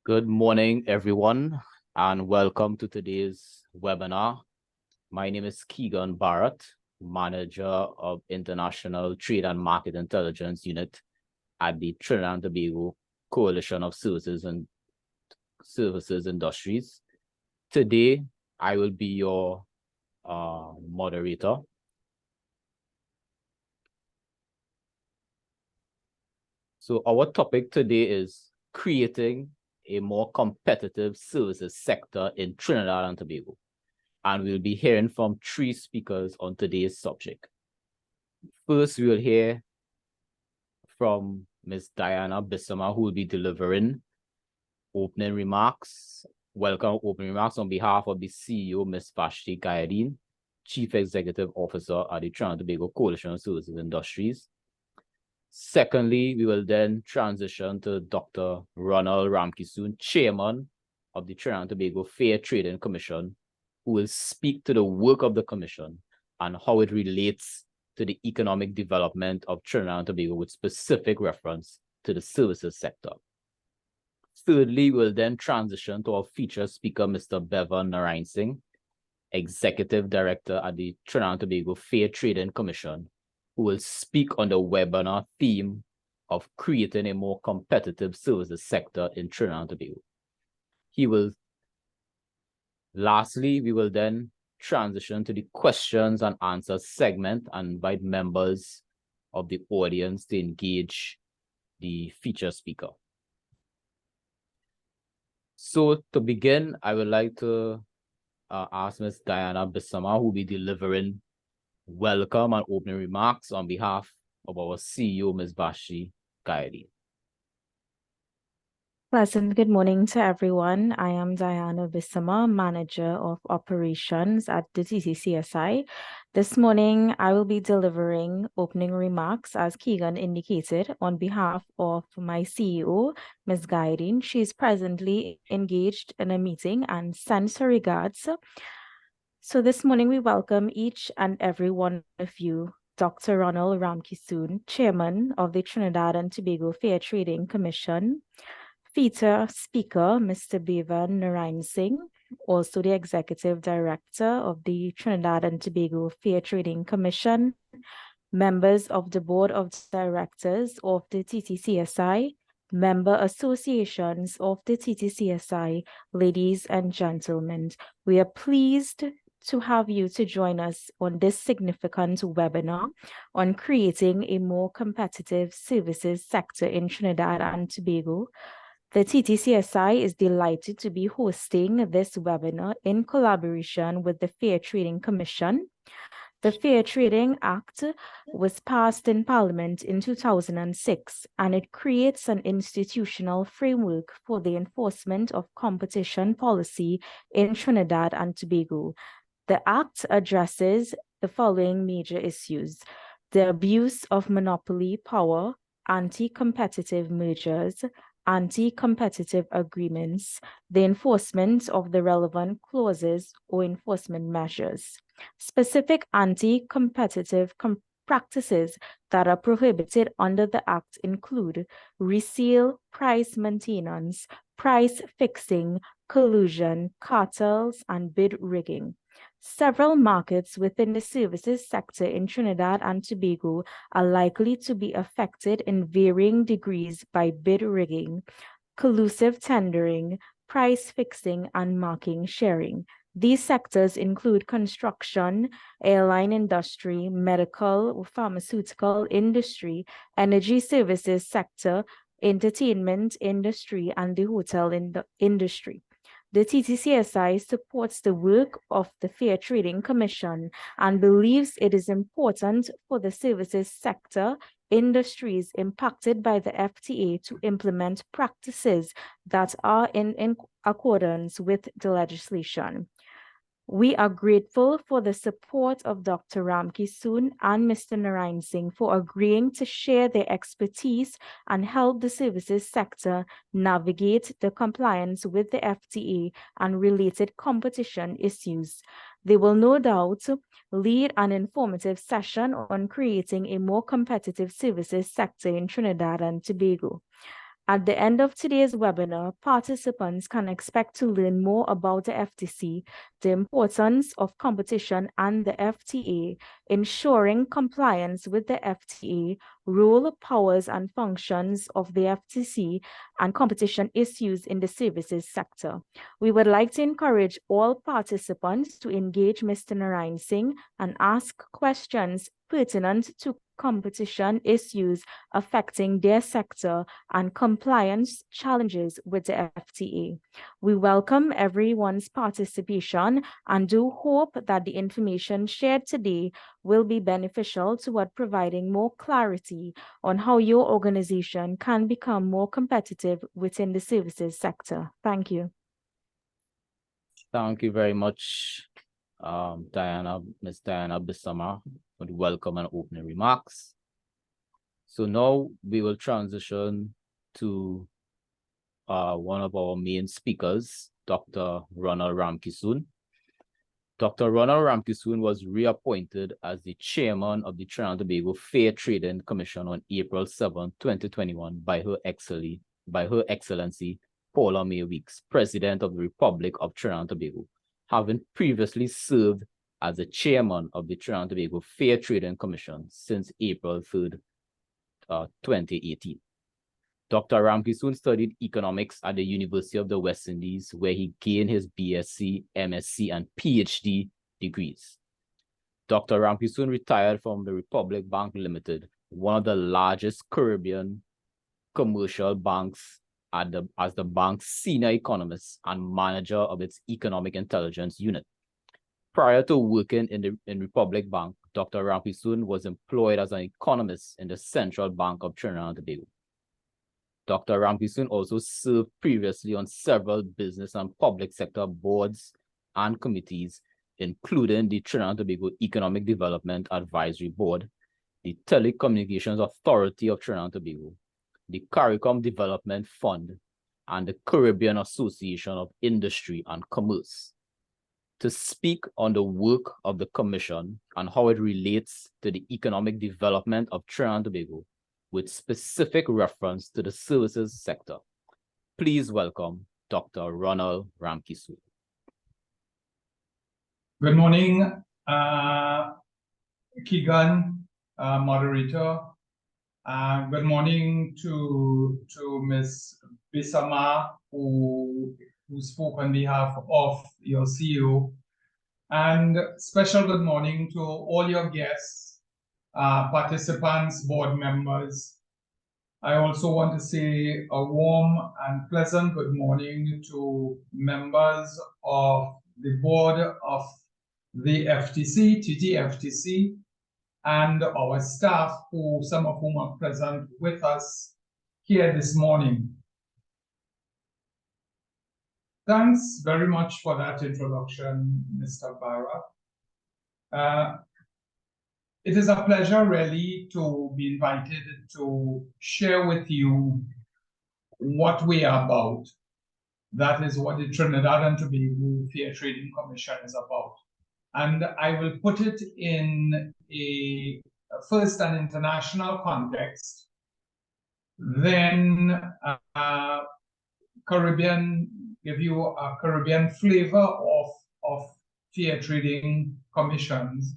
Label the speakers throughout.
Speaker 1: Good morning, everyone, and welcome to today's webinar. My name is Keegan Barrett, Manager of International Trade and Market Intelligence Unit at the Trinidad and Tobago Coalition of Services and Services Industries. Today, I will be your moderator. So our topic today is creating a more competitive services sector in Trinidad and Tobago. And we'll be hearing from three speakers on today's subject. First, we will hear from Ms. Diana Bissama, who will be delivering opening remarks. Welcome opening remarks on behalf of the CEO, Ms. Vashti Gayadeen, Chief Executive Officer at the Trinidad and Tobago Coalition of Services Industries. Secondly, we will then transition to Dr. Ronald Ramkissoon, Chairman of the Trinidad and Tobago Fair Trading Commission, who will speak to the work of the Commission and how it relates to the economic development of Trinidad and Tobago with specific reference to the services sector. Thirdly, we'll then transition to our featured speaker, Mr. Bevan Narinesingh, Executive Director at the Trinidad and Tobago Fair Trading Commission, who will speak on the webinar theme of creating a more competitive services sector in Trinidad and Tobago. Lastly, we will then transition to the questions and answers segment and invite members of the audience to engage the featured speaker. So to begin, I would like to ask Ms. Diana Bissama, who will be delivering welcome and opening remarks on behalf of our CEO, Ms. Vashti Gayadeen.
Speaker 2: Pleasant good morning to everyone. I am Diana Bissama, Manager of Operations at the TTCSI. This morning, I will be delivering opening remarks, as Keegan indicated, on behalf of my CEO, Ms. Gayadeen. She is presently engaged in a meeting and sends her regards. So this morning, we welcome each and every one of you. Dr. Ronald Ramkissoon, Chairman of the Trinidad and Tobago Fair Trading Commission. Featured speaker, Mr. Bevan Narinesingh, also the Executive Director of the Trinidad and Tobago Fair Trading Commission, members of the Board of Directors of the TTCSI, member associations of the TTCSI, ladies and gentlemen. We are pleased to have you to join us on this significant webinar on creating a more competitive services sector in Trinidad and Tobago. The TTCSI is delighted to be hosting this webinar in collaboration with the Fair Trading Commission. The Fair Trading Act was passed in Parliament in 2006, and it creates an institutional framework for the enforcement of competition policy in Trinidad and Tobago. The Act addresses the following major issues: the abuse of monopoly power, anti-competitive mergers, anti-competitive agreements, the enforcement of the relevant clauses or enforcement measures. Specific anti-competitive practices that are prohibited under the Act include resale, price maintenance, price fixing, collusion, cartels, and bid rigging. Several markets within the services sector in Trinidad and Tobago are likely to be affected in varying degrees by bid rigging, collusive tendering, price fixing, and market sharing. These sectors include construction, airline industry, medical or pharmaceutical industry, energy services sector, entertainment industry, and the hotel industry. The TTCSI supports the work of the Fair Trading Commission and believes it is important for the services sector industries impacted by the FTA to implement practices that are in accordance with the legislation. We are grateful for the support of Dr. Ramkissoon and Mr. Narinesingh for agreeing to share their expertise and help the services sector navigate the compliance with the FTA and related competition issues. They will no doubt lead an informative session on creating a more competitive services sector in Trinidad and Tobago. At the end of today's webinar, participants can expect to learn more about the FTC, the importance of competition and the FTA, ensuring compliance with the FTA, role, powers, and functions of the FTC, and competition issues in the services sector. We would like to encourage all participants to engage Mr. Narinesingh and ask questions pertinent to competition issues affecting their sector and compliance challenges with the FTA. We welcome everyone's participation and do hope that the information shared today will be beneficial toward providing more clarity on how your organization can become more competitive within the services sector. Thank you.
Speaker 1: Thank you very much, Ms. Diana Bissama, for the welcome and opening remarks. So now we will transition to one of our main speakers, Dr. Ronald Ramkissoon. Dr. Ronald Ramkissoon was reappointed as the chairman of the Trinidad and Tobago Fair Trading Commission on April 7, 2021 by Her Excellency Paula May Weeks, President of the Republic of Trinidad and Tobago, having previously served as the chairman of the Trinidad and Tobago Fair Trading Commission since April 3, 2018. Dr. Ramkissoon studied economics at the University of the West Indies, where he gained his BSc, MSc, and PhD degrees. Dr. Ramkissoon retired from the Republic Bank Limited, one of the largest Caribbean commercial banks, as the bank's senior economist and manager of its economic intelligence unit. Prior to working in Republic Bank, Dr. Ramkissoon was employed as an economist in the Central Bank of Trinidad and Tobago. Dr. Ramkissoon also served previously on several business and public sector boards and committees, including the Trinidad and Tobago Economic Development Advisory Board, the Telecommunications Authority of Trinidad and Tobago, the CARICOM Development Fund, and the Caribbean Association of Industry and Commerce. To speak on the work of the Commission and how it relates to the economic development of Trinidad and Tobago, with specific reference to the services sector, please welcome Dr. Ronald Ramkissoon.
Speaker 3: Good morning, Keegan, moderator. Good morning to Ms. Bissama, who spoke on behalf of your CEO. And special good morning to all your guests, participants, board members. I also want to say a warm and pleasant good morning to members of the board of the FTC, TTFTC, and our staff, some of whom are present with us here this morning. Thanks very much for that introduction, Mr. Barra. It is a pleasure really to be invited to share with you what we are about. That is what the Trinidad and Tobago Fair Trading Commission is about. And I will put it in first an international context, then give you a Caribbean flavor of fair trading commissions,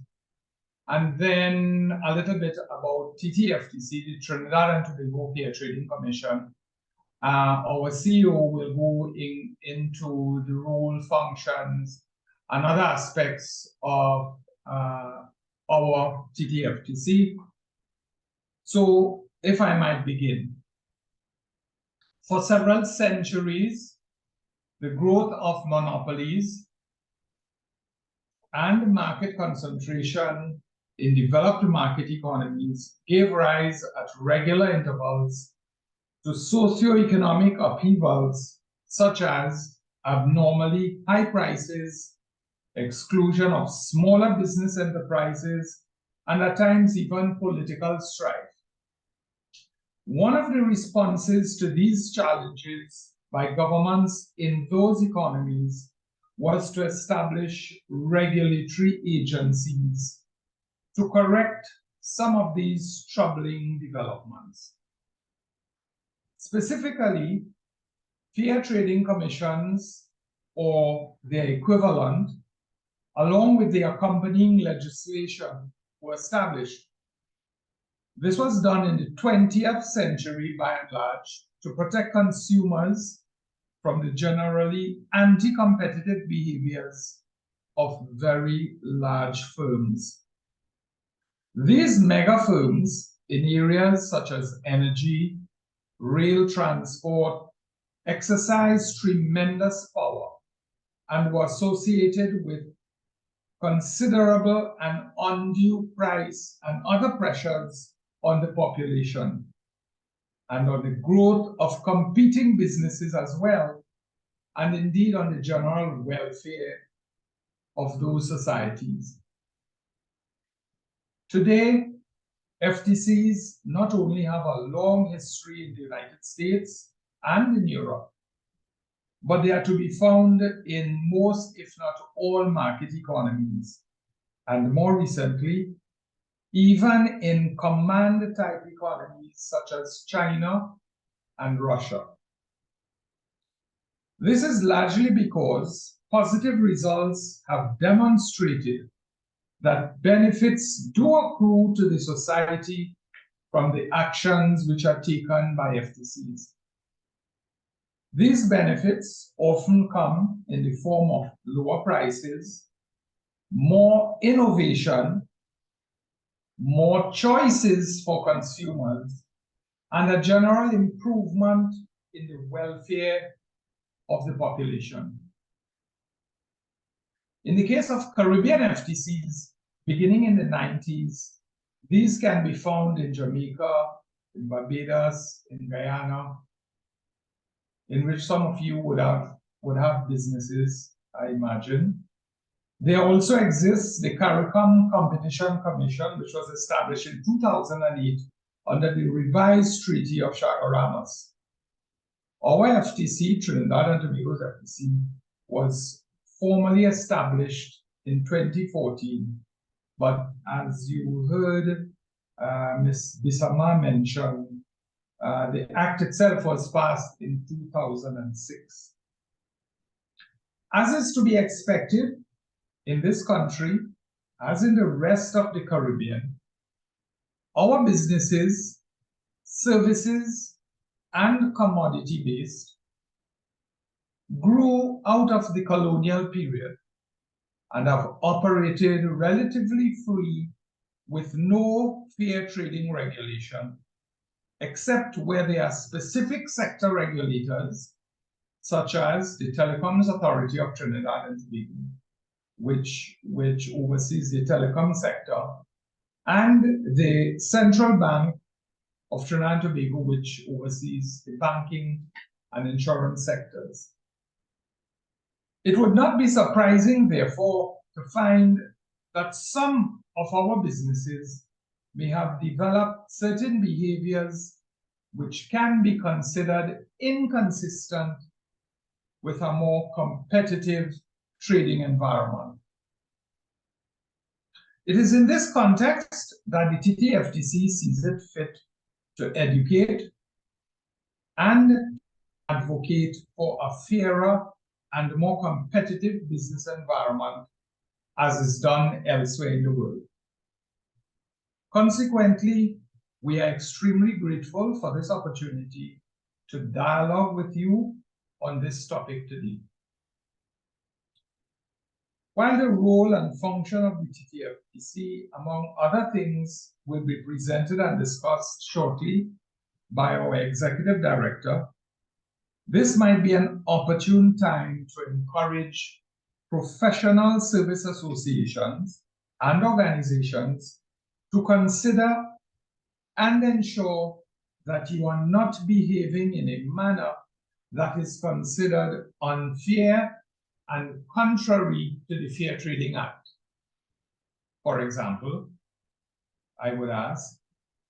Speaker 3: and then a little bit about TTFTC, the Trinidad and Tobago Fair Trading Commission. Our CEO will go into the role, functions, and other aspects of our TTFTC. So, if I might begin. For several centuries, the growth of monopolies and market concentration in developed market economies gave rise at regular intervals to socio-economic upheavals such as abnormally high prices, exclusion of smaller business enterprises, and at times even political strife. One of the responses to these challenges by governments in those economies was to establish regulatory agencies to correct some of these troubling developments. Specifically, fair trading commissions or their equivalent, along with the accompanying legislation, were established. This was done in the 20th century by and large to protect consumers from the generally anti-competitive behaviors of very large firms. These mega firms in areas such as energy, rail transport, exercised tremendous power and were associated with considerable and undue price and other pressures on the population and on the growth of competing businesses as well, and indeed on the general welfare of those societies. Today, FTCs not only have a long history in the United States and in Europe, but they are to be found in most, if not all, market economies, and more recently, even in command-type economies such as China and Russia. This is largely because positive results have demonstrated that benefits do accrue to the society from the actions which are taken by FTCs. These benefits often come in the form of lower prices, more innovation, more choices for consumers, and a general improvement in the welfare of the population. In the case of Caribbean FTCs, beginning in the 90s, these can be found in Jamaica, in Barbados, in Guyana, in which some of you would have businesses, I imagine. There also exists the CARICOM Competition Commission, which was established in 2008 under the revised Treaty of Chaguaramas. Our FTC, Trinidad and Tobago's FTC, was formally established in 2014. But as you heard Ms. Bissama mention, the Act itself was passed in 2006. As is to be expected in this country, as in the rest of the Caribbean, our businesses, services, and commodity-based grew out of the colonial period and have operated relatively free with no fair trading regulation, except where there are specific sector regulators, such as the Telecoms Authority of Trinidad and Tobago, which oversees the telecom sector, and the Central Bank of Trinidad and Tobago, which oversees the banking and insurance sectors. It would not be surprising, therefore, to find that some of our businesses may have developed certain behaviors which can be considered inconsistent with a more competitive trading environment. It is in this context that the TTFTC sees it fit to educate and advocate for a fairer and more competitive business environment, as is done elsewhere in the world. Consequently, we are extremely grateful for this opportunity to dialogue with you on this topic today. While the role and function of the TTFTC, among other things, will be presented and discussed shortly by our Executive Director, this might be an opportune time to encourage professional service associations and organizations to consider and ensure that you are not behaving in a manner that is considered unfair and contrary to the Fair Trading Act. For example, I would ask,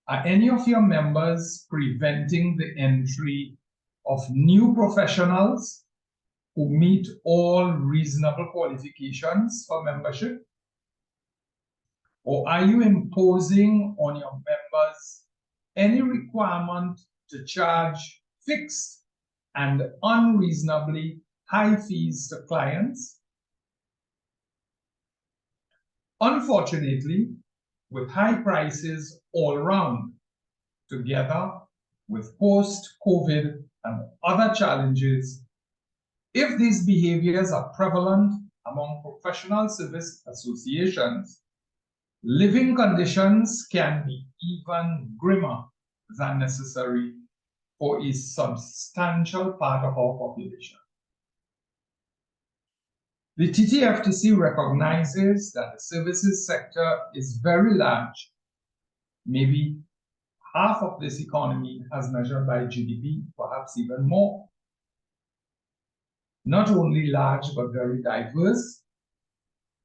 Speaker 3: are any of your members preventing the entry of new professionals who meet all reasonable qualifications for membership? Or are you imposing on your members any requirement to charge fixed and unreasonably high fees to clients. Unfortunately, with high prices all around, together with post-COVID and other challenges, if these behaviors are prevalent among professional service associations, living conditions can be even grimmer than necessary for a substantial part of our population. The TTFTC recognizes that the services sector is very large, maybe half of this economy as measured by GDP, perhaps even more. Not only large, but very diverse,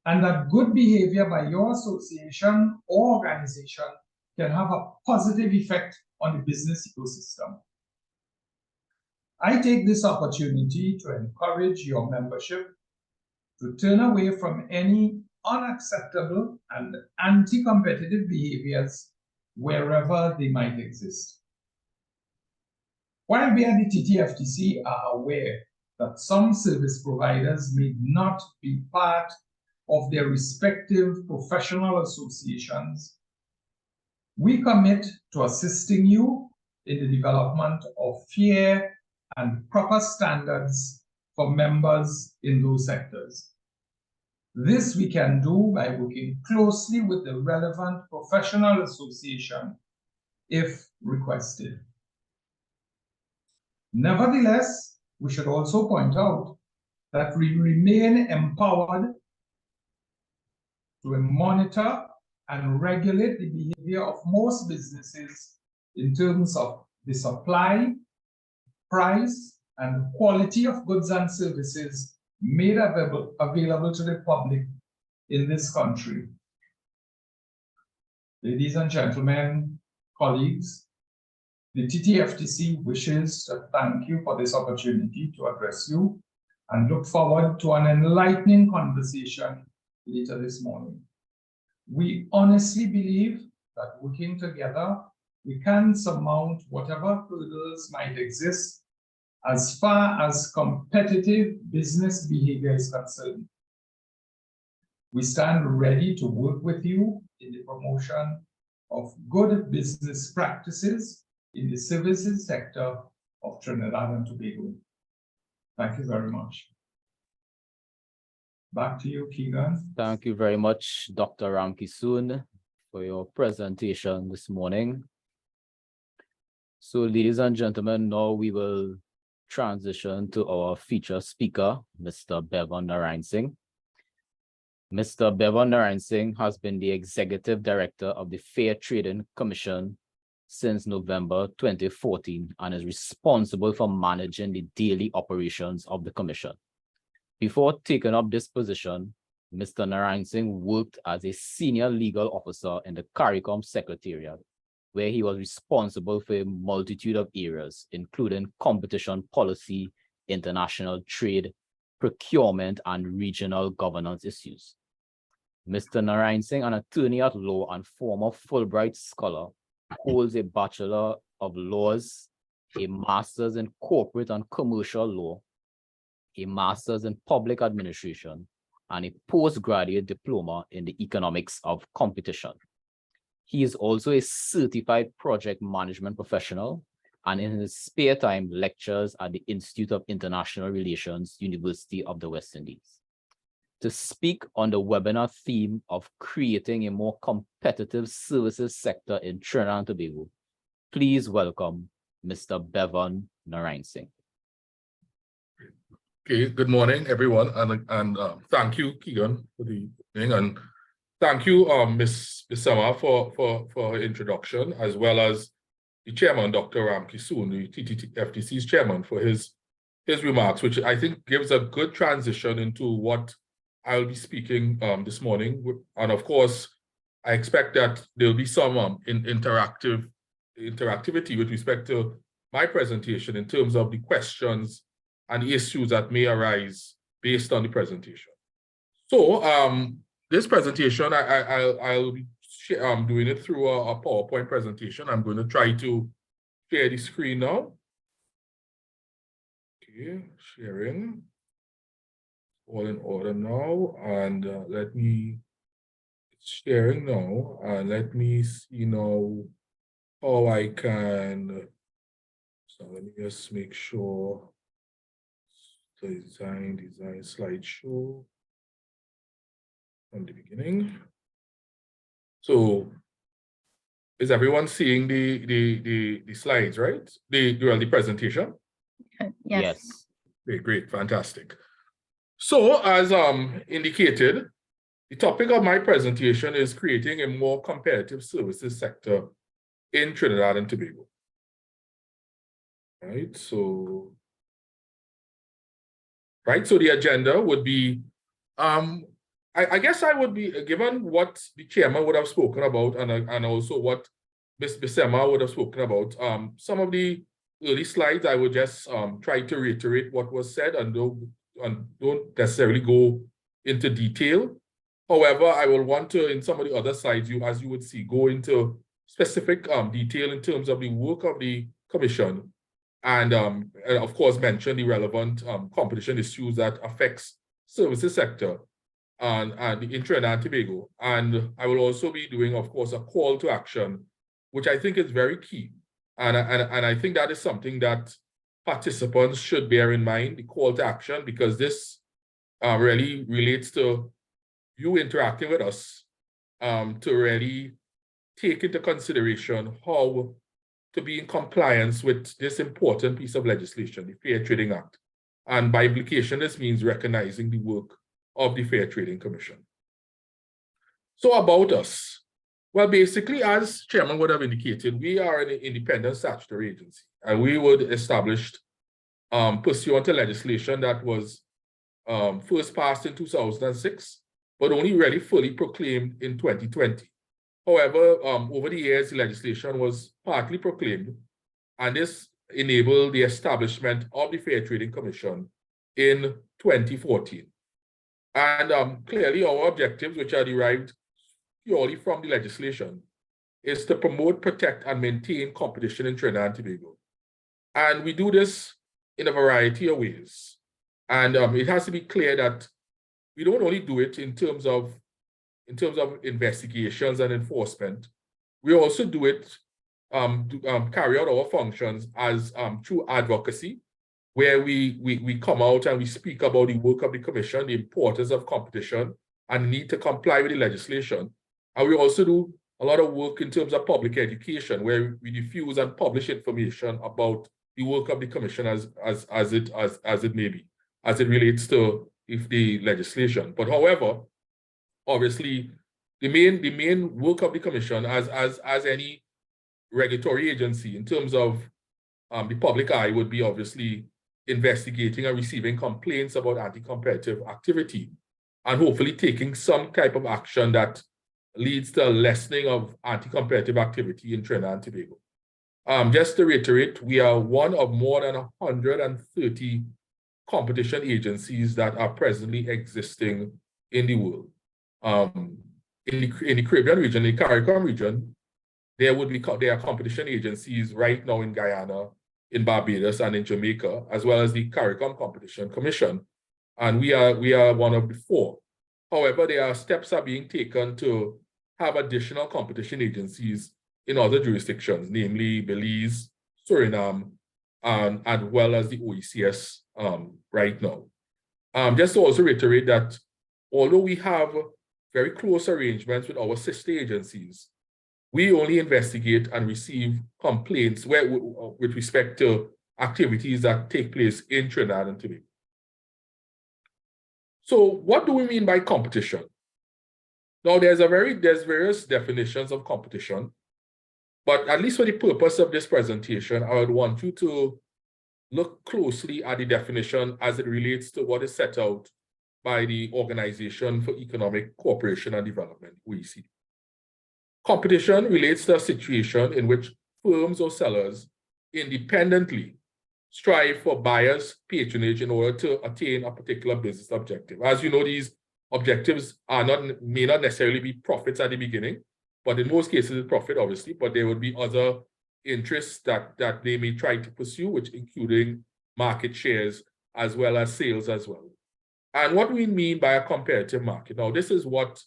Speaker 3: and that good behavior by your association or organization can have a positive effect on the business ecosystem. I take this opportunity to encourage your membership to turn away from any unacceptable and anti-competitive behaviors wherever they might exist. While we at the TTFTC are aware that some service providers may not be part of their respective professional associations, we commit to assisting you in the development of fair and proper standards for members in those sectors. This we can do by working closely with the relevant professional association if requested. Nevertheless, we should also point out that we remain empowered to monitor and regulate the behavior of most businesses in terms of the supply, price, and quality of goods and services made available to the public in this country. Ladies and gentlemen, colleagues, the TTFTC wishes to thank you for this opportunity to address you and look forward to an enlightening conversation later this morning. We honestly believe that working together, we can surmount whatever hurdles might exist as far as competitive business behavior is concerned. We stand ready to work with you in the promotion of good business practices in the services sector of Trinidad and Tobago. Thank you very much. Back to you, Keegan.
Speaker 1: Thank you very much, Dr. Ramkissoon, for your presentation this morning. So, ladies and gentlemen, now we will transition to our featured speaker, Mr. Bevan Narinesingh. Mr. Bevan Narinesingh has been the Executive Director of the Fair Trading Commission since November 2014 and is responsible for managing the daily operations of the Commission. Before taking up this position, Mr. Narinesingh worked as a senior legal officer in the CARICOM Secretariat, where he was responsible for a multitude of areas, including competition policy, international trade, procurement, and regional governance issues. Mr. Narinesingh, an attorney at law and former Fulbright scholar, holds a Bachelor of Laws, a Master's in Corporate and Commercial Law, a Master's in Public Administration, and a postgraduate diploma in the Economics of Competition. He is also a certified project management professional and in his spare time lectures at the Institute of International Relations, University of the West Indies. To speak on the webinar theme of creating a more competitive services sector in Trinidad and Tobago, please welcome Mr. Bevan Narinesingh.
Speaker 4: Okay, good morning, everyone, and thank you, Keegan, for the thing, and thank you, Ms. Bissama, for her introduction, as well as the chairman, Dr. Ramkissoon, the TTFTC's chairman, for his remarks, which I think gives a good transition into what I'll be speaking this morning. And of course, I expect that there'll be some interactivity with respect to my presentation in terms of the questions and issues that may arise based on the presentation. So this presentation, I'll be doing it through a PowerPoint presentation. I'm going to try to share the screen now. Okay, sharing. All in order now, and let me sharing now, and let me see now how I can. So let me just make sure. Design slideshow from the beginning. So is everyone seeing the slides, right? The presentation?
Speaker 1: Yes.
Speaker 4: Okay, great, fantastic. So as indicated, the topic of my presentation is creating a more competitive services sector in Trinidad and Tobago. Right, so the agenda would be, I guess I would be, given what the chairman would have spoken about and also what Ms. Bissema would have spoken about, some of the early slides, I would just try to reiterate what was said and don't necessarily go into detail. However, I will want to, in some of the other slides, as you would see, go into specific detail in terms of the work of the commission and of course, mention the relevant competition issues that affects services sector and in Trinidad and Tobago. And I will also be doing, of course, a call to action, which I think is very key. And I think that is something that participants should bear in mind, the call to action, because this really relates to you interacting with us to really take into consideration how to be in compliance with this important piece of legislation, the Fair Trading Act. And by implication, this means recognizing the work of the Fair Trading Commission. So about us. Well, basically, as Chairman would have indicated, we are an independent statutory agency, and we were established pursuant to legislation that was first passed in 2006, but only really fully proclaimed in 2020. However, over the years, the legislation was partly proclaimed, and this enabled the establishment of the Fair Trading Commission in 2014. And clearly, our objectives, which are derived purely from the legislation, is to promote, protect, and maintain competition in Trinidad and Tobago. And we do this in a variety of ways. And it has to be clear that we don't only do it in terms of investigations and enforcement. We also do it, carry out our functions as through advocacy, where we come out and we speak about the work of the commission, the importance of competition, and the need to comply with the legislation. And we also do a lot of work in terms of public education, where we diffuse and publish information about the work of the commission as it may be, as it relates to the legislation. But however, obviously, the main work of the commission, as any regulatory agency in terms of the public eye, would be obviously investigating and receiving complaints about anti-competitive activity, and hopefully taking some type of action that leads to a lessening of anti-competitive activity in Trinidad and Tobago. Just to reiterate, we are one of more than 130 competition agencies that are presently existing in the world. In the Caribbean region, the CARICOM region, there are competition agencies right now in Guyana, in Barbados, and in Jamaica, as well as the CARICOM Competition Commission, and we are one of the four. However, there are steps are being taken to have additional competition agencies in other jurisdictions, namely Belize, Suriname, and as well as the OECS right now. Just to also reiterate that although we have very close arrangements with our sister agencies, we only investigate and receive complaints with respect to activities that take place in Trinidad and Tobago. So what do we mean by competition? Now, there's various definitions of competition, but at least for the purpose of this presentation, I would want you to look closely at the definition as it relates to what is set out by the Organization for Economic Cooperation and Development, OECD. Competition relates to a situation in which firms or sellers independently strive for buyers' patronage in order to attain a particular business objective. As you know, these objectives may not necessarily be profits at the beginning, but in most cases it's profit, obviously, but there would be other interests that they may try to pursue, which including market shares as well as sales as well. And what we mean by a competitive market. Now, this is what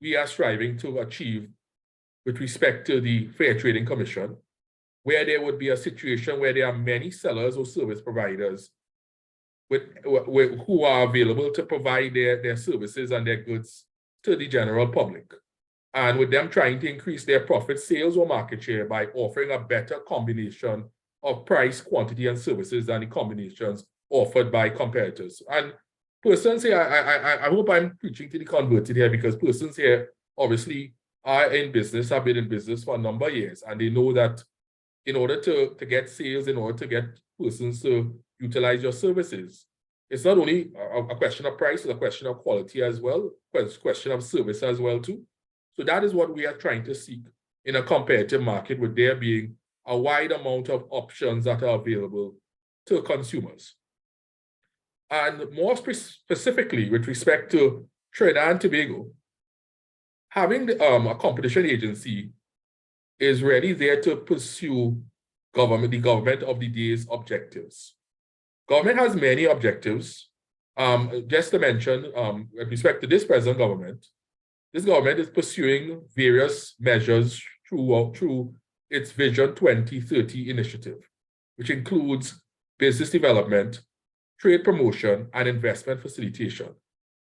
Speaker 4: we are striving to achieve with respect to the Fair Trading Commission, where there would be a situation where there are many sellers or service providers who are available to provide their services and their goods to the general public. And with them trying to increase their profit, sales, or market share by offering a better combination of price, quantity, and services than the combinations offered by competitors. And persons here, I hope I'm preaching to the converted here, because persons here obviously are in business, have been in business for a number of years, and they know that in order to get sales, in order to get persons to utilize your services, it's not only a question of price, it's a question of quality as well, it's a question of service as well too. So that is what we are trying to seek in a competitive market, with there being a wide amount of options that are available to consumers. And more specifically, with respect to Trinidad and Tobago, having a competition agency is really there to pursue the government of the day's objectives. Government has many objectives. Just to mention, with respect to this present government, this government is pursuing various measures through its Vision 2030 initiative, which includes business development, trade promotion, and investment facilitation.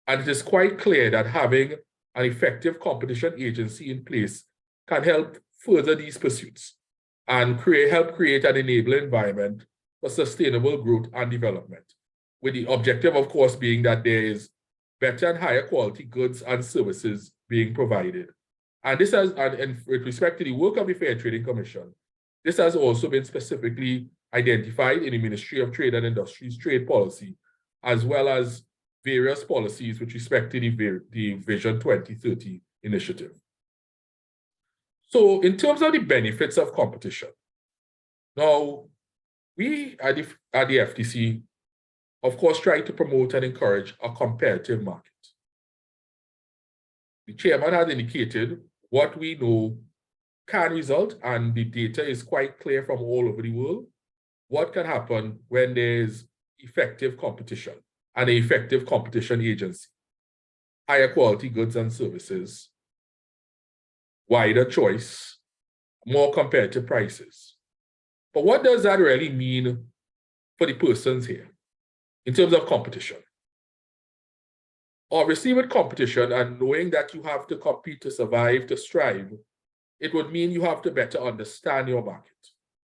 Speaker 4: And it is quite clear that having an effective competition agency in place can help further these pursuits and help create an enabling environment for sustainable growth and development, with the objective, of course, being that there is better and higher quality goods and services being provided. And this has, and with respect to the work of the Fair Trading Commission, this has also been specifically identified in the Ministry of Trade and Industries trade policy, as well as various policies with respect to the Vision 2030 initiative. So in terms of the benefits of competition, now we at the FTC, of course, try to promote and encourage a competitive market. The chairman had indicated what we know can result, and the data is quite clear from all over the world, what can happen when there's effective competition and an effective competition agency. Higher quality goods and services, wider choice, more competitive prices. But what does that really mean for the persons here in terms of competition? Obviously, with competition and knowing that you have to compete to survive, to strive, it would mean you have to better understand your market.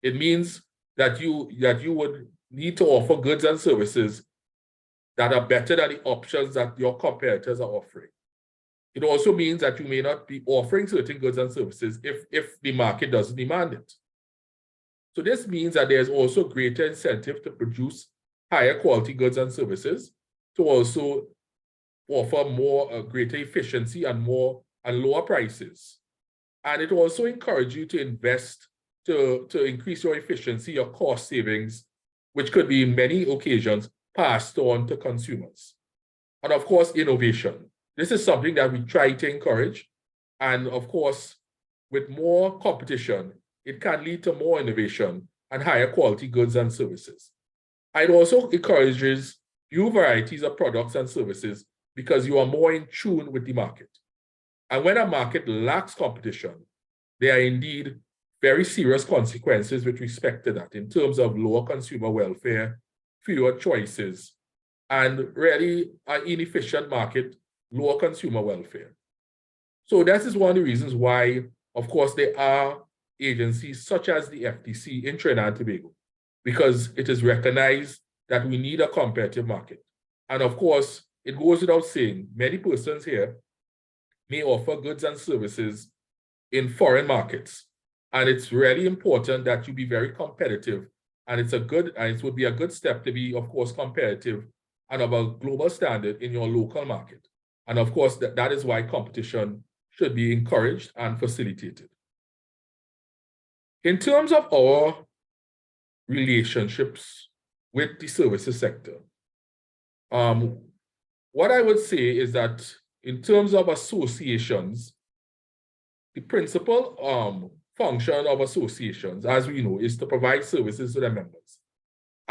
Speaker 4: It means that you would need to offer goods and services that are better than the options that your competitors are offering. It also means that you may not be offering certain goods and services if the market doesn't demand it. So this means that there's also greater incentive to produce higher quality goods and services, to also offer more greater efficiency and lower prices. And it also encourages you to invest to increase your efficiency, your cost savings, which could be in many occasions passed on to consumers. And of course, innovation. This is something that we try to encourage. And of course, with more competition, it can lead to more innovation and higher quality goods and services. It also encourages new varieties of products and services because you are more in tune with the market. And when a market lacks competition, there are indeed very serious consequences with respect to that in terms of lower consumer welfare, fewer choices, and really an inefficient market, lower consumer welfare. So that is one of the reasons why, of course, there are agencies such as the FTC in Trinidad and Tobago, because it is recognized that we need a competitive market. And of course, it goes without saying, many persons here may offer goods and services in foreign markets. And it's really important that you be very competitive. And it would be a good step to be, of course, competitive and of a global standard in your local market. And of course, that is why competition should be encouraged and facilitated. In terms of our relationships with the services sector, what I would say is that in terms of associations, the principal function of associations, as we know, is to provide services to their members.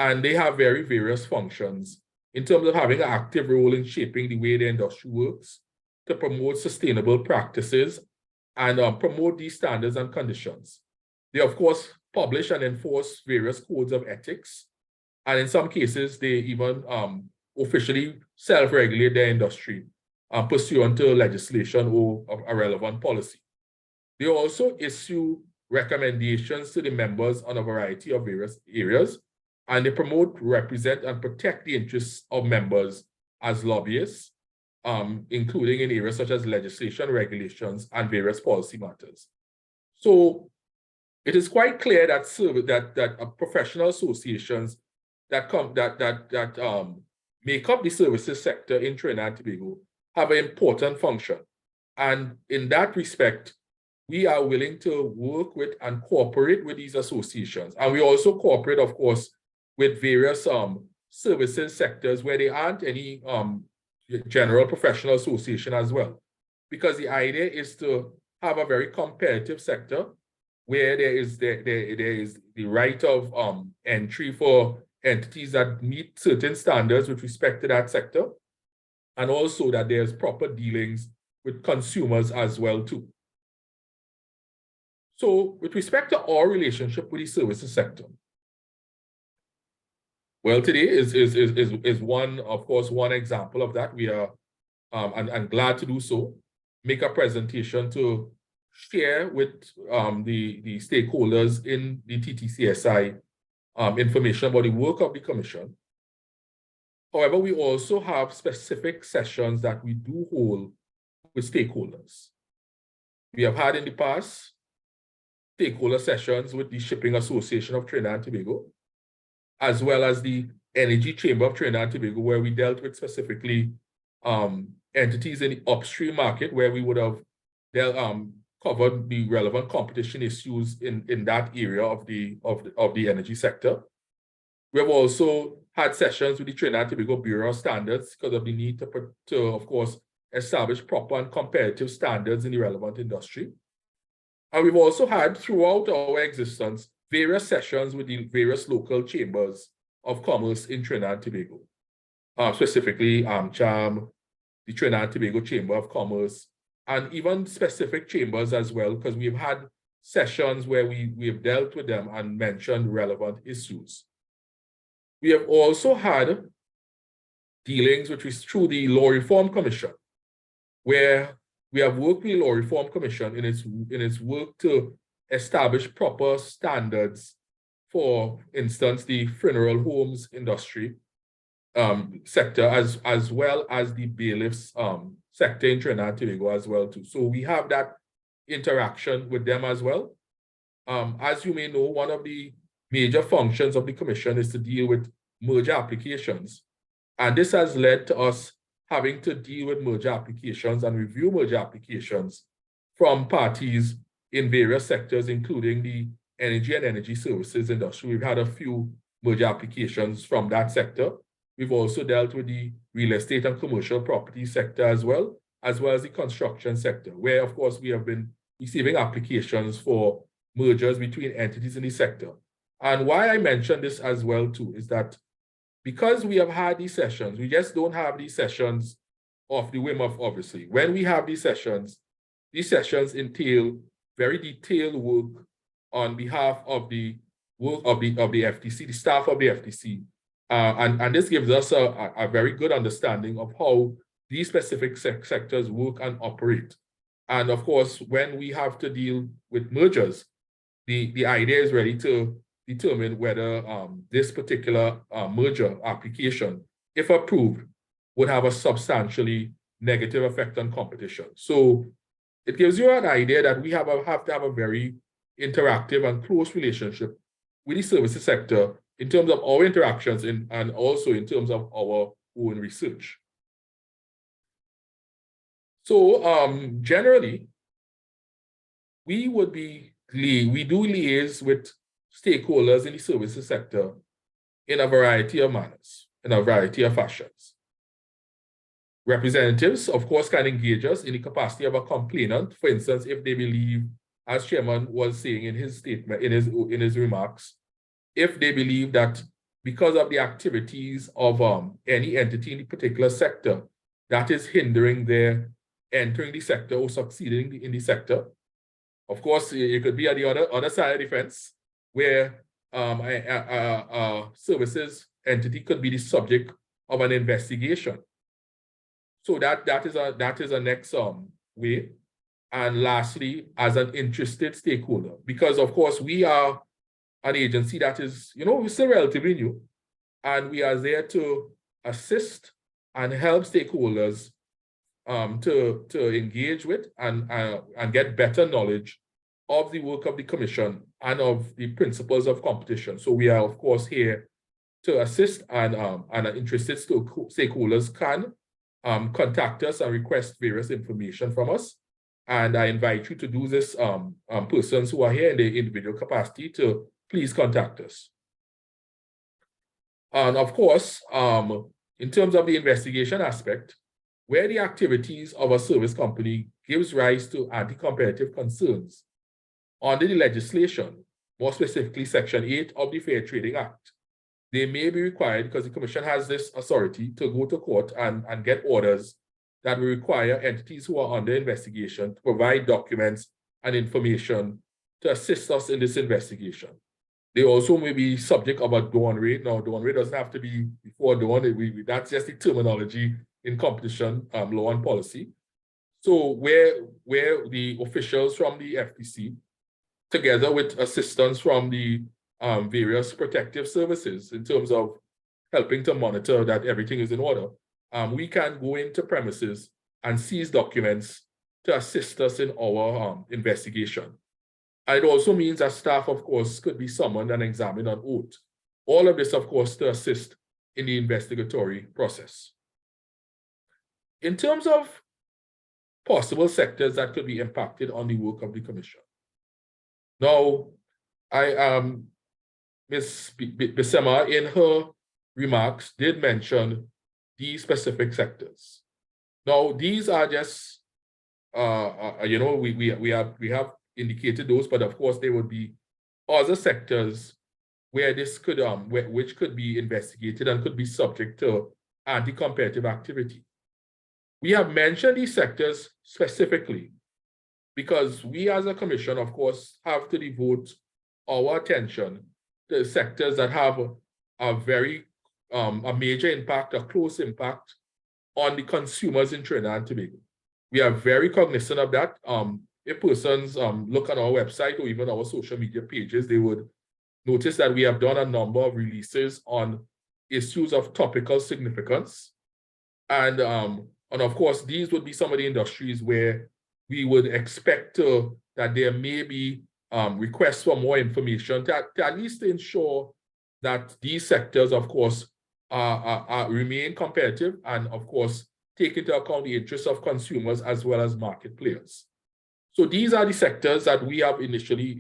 Speaker 4: and they have very various functions in terms of having an active role in shaping the way the industry works to promote sustainable practices and promote these standards and conditions. They, of course, publish and enforce various codes of ethics, and in some cases, they even officially self-regulate their industry pursuant to legislation or a relevant policy. They also issue recommendations to the members on a variety of various areas, and they promote, represent, and protect the interests of members as lobbyists, including in areas such as legislation, regulations, and various policy matters. So it is quite clear that professional associations that make up the services sector in Trinidad and Tobago have an important function. And in that respect, we are willing to work with and cooperate with these associations. And we also cooperate, of course, with various services sectors where there aren't any general professional association as well. Because the idea is to have a very competitive sector where there is the right of entry for entities that meet certain standards with respect to that sector, and also that there's proper dealings with consumers as well too. So with respect to our relationship with the services sector, well, today is one, of course, one example of that. We are, and glad to do so, make a presentation to share with the stakeholders in the TTCSI information about the work of the Commission. However, we also have specific sessions that we do hold with stakeholders. We have had in the past stakeholder sessions with the Shipping Association of Trinidad and Tobago, as well as the Energy Chamber of Trinidad and Tobago, where we dealt with specifically entities in the upstream market, where we would have covered the relevant competition issues in that area of the energy sector. We have also had sessions with the Trinidad and Tobago Bureau of Standards because of the need to, of course, establish proper and competitive standards in the relevant industry. And we've also had, throughout our existence, various sessions with the various local chambers of commerce in Trinidad and Tobago, specifically AmCham, the Trinidad and Tobago Chamber of Commerce, and even specific chambers as well, because we've had sessions where we have dealt with them and mentioned relevant issues. We have also had dealings, which is through the Law Reform Commission, where we have worked with the Law Reform Commission in its work to establish proper standards for instance, the funeral homes industry sector, as well as the bailiffs sector in Trinidad and Tobago as well too. So we have that interaction with them as well. As you may know, one of the major functions of the Commission is to deal with merger applications. And this has led to us having to deal with merger applications and review merger applications from parties in various sectors, including the energy and energy services industry. We've had a few merger applications from that sector. We've also dealt with the real estate and commercial property sector as well as the construction sector, where, of course, we have been receiving applications for mergers between entities in the sector. And why I mention this as well, too, is that because we have had these sessions, we just don't have these sessions off the whim of, obviously. When we have these sessions entail very detailed work on behalf of the work of the FTC, the staff of the FTC. And this gives us a very good understanding of how these specific sectors work and operate. And of course, when we have to deal with mergers, the idea is really to determine whether this particular merger application, if approved, would have a substantially negative effect on competition. So it gives you an idea that we have to have a very interactive and close relationship with the services sector in terms of our interactions and also in terms of our own research. So generally, we do liaise with stakeholders in the services sector in a variety of manners, in a variety of fashions. Representatives, of course, can engage us in the capacity of a complainant. For instance, if they believe, as Chairman was saying in his statement, in his remarks, if they believe that because of the activities of any entity in the particular sector that is hindering their entering the sector or succeeding in the sector. Of course, it could be at the other side of the fence, where a services entity could be the subject of an investigation. So that is a next way. And lastly, as an interested stakeholder, because of course we are an agency that is, we're still relatively new, and we are there to assist and help stakeholders to engage with and get better knowledge of the work of the Commission and of the principles of competition. So we are, of course, here to assist, and interested stakeholders can contact us and request various information from us. And I invite you to do this, persons who are here in their individual capacity, to please contact us. And of course, in terms of the investigation aspect, where the activities of a service company gives rise to anti-competitive concerns under the legislation, more specifically Section 8 of the Fair Trading Act, they may be required, because the Commission has this authority, to go to court and get orders that will require entities who are under investigation to provide documents and information to assist us in this investigation. They also may be subject of a dawn rate. Now, dawn rate doesn't have to be before dawn. That's just the terminology in competition law and policy. So where the officials from the FTC, together with assistance from the various protective services in terms of helping to monitor that everything is in order, we can go into premises and seize documents to assist us in our investigation. And it also means that staff, of course, could be summoned and examined on oath. All of this, of course, to assist in the investigatory process. In terms of possible sectors that could be impacted on the work of the Commission. Now, Ms. Bissema, in her remarks, did mention these specific sectors. Now, these are just, we have indicated those, but of course there would be other sectors where this could, which could be investigated and could be subject to anti-competitive activity. We have mentioned these sectors specifically because we as a Commission, of course, have to devote our attention to sectors that have a very, a major impact, a close impact on the consumers in Trinidad and Tobago. We are very cognizant of that. If persons look on our website or even our social media pages, they would notice that we have done a number of releases on issues of topical significance. And of course, these would be some of the industries where we would expect that there may be requests for more information to at least ensure that these sectors, of course, remain competitive and, of course, take into account the interests of consumers as well as market players. So these are the sectors that we have initially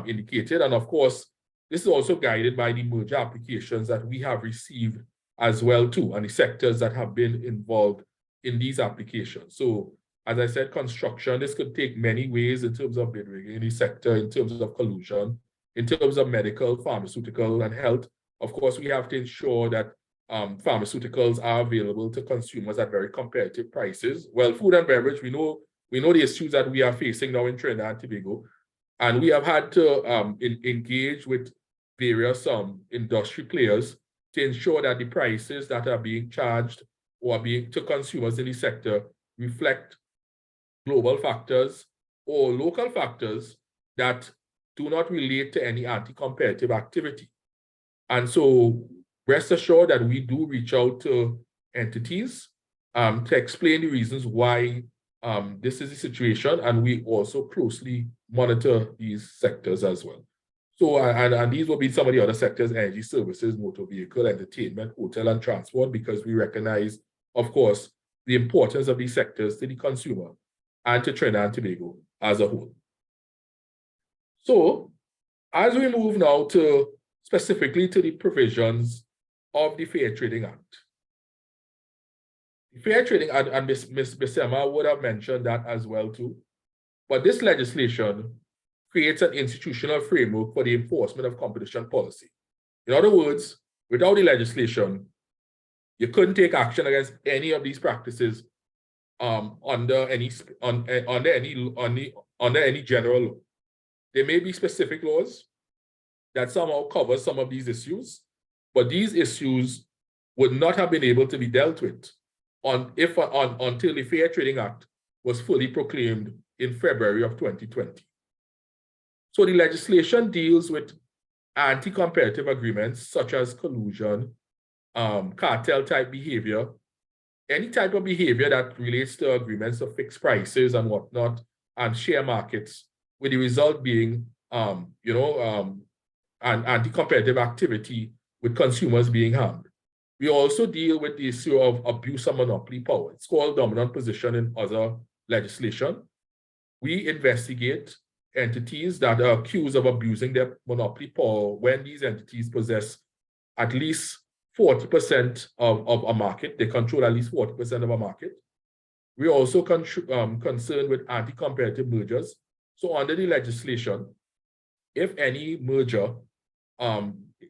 Speaker 4: indicated. And of course, this is also guided by the merger applications that we have received as well too, and the sectors that have been involved in these applications. So as I said, construction, this could take many ways in terms of bid rigging in the sector, in terms of collusion, in terms of medical, pharmaceutical, and health. Of course, we have to ensure that pharmaceuticals are available to consumers at very competitive prices. Well, food and beverage, we know the issues that we are facing now in Trinidad and Tobago, and we have had to engage with various industry players to ensure that the prices that are being charged or being to consumers in the sector reflect global factors or local factors that do not relate to any anti-competitive activity. And so rest assured that we do reach out to entities to explain the reasons why this is the situation, and we also closely monitor these sectors as well. So, and these will be some of the other sectors: energy services, motor vehicle, entertainment, hotel, and transport, because we recognize, of course, the importance of these sectors to the consumer and to Trinidad and Tobago as a whole. So, as we move now to specifically to the provisions of the Fair Trading Act. Fair trading, and Ms. Bissema would have mentioned that as well too, but this legislation creates an institutional framework for the enforcement of competition policy. In other words, Without the legislation, you couldn't take action against any of these practices under any general law. There may be specific laws that somehow cover some of these issues, but these issues would not have been able to be dealt with until the Fair Trading Act was fully proclaimed in February of 2020. So the legislation deals with anti-competitive agreements such as collusion, cartel type behavior, any type of behavior that relates to agreements of fixed prices and whatnot, and share markets, with the result being, anti-competitive activity with consumers being harmed. We also deal with the issue of abuse of monopoly power. It's called dominant position in other legislation. We investigate entities that are accused of abusing their monopoly power when these entities possess at least 40% of a market. They control at least 40% of a market. We're also concerned with anti-competitive mergers. So under the legislation, if any merger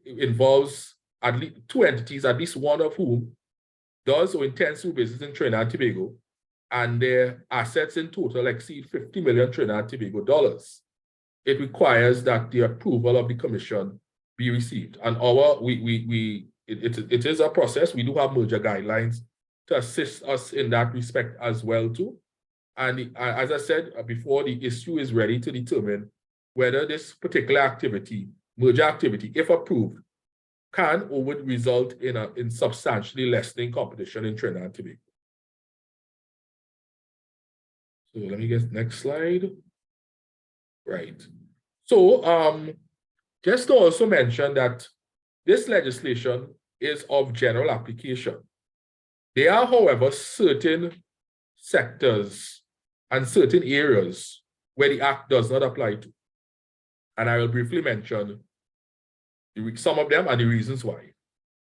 Speaker 4: involves at least two entities, at least one of whom does or intends to do business in Trinidad and Tobago, and their assets in total exceed 50 million Trinidad and Tobago dollars, it requires that the approval of the commission be received. And it is a process. We do have merger guidelines to assist us in that respect as well too. And as I said before, the issue is ready to determine whether this particular activity, merger activity, if approved, can or would result in substantially lessening competition in Trinidad and Tobago. So let me get next slide. Right. So just to also mention that this legislation is of general application. There are, however, certain sectors and certain areas where the Act does not apply to. And I will briefly mention some of them and the reasons why.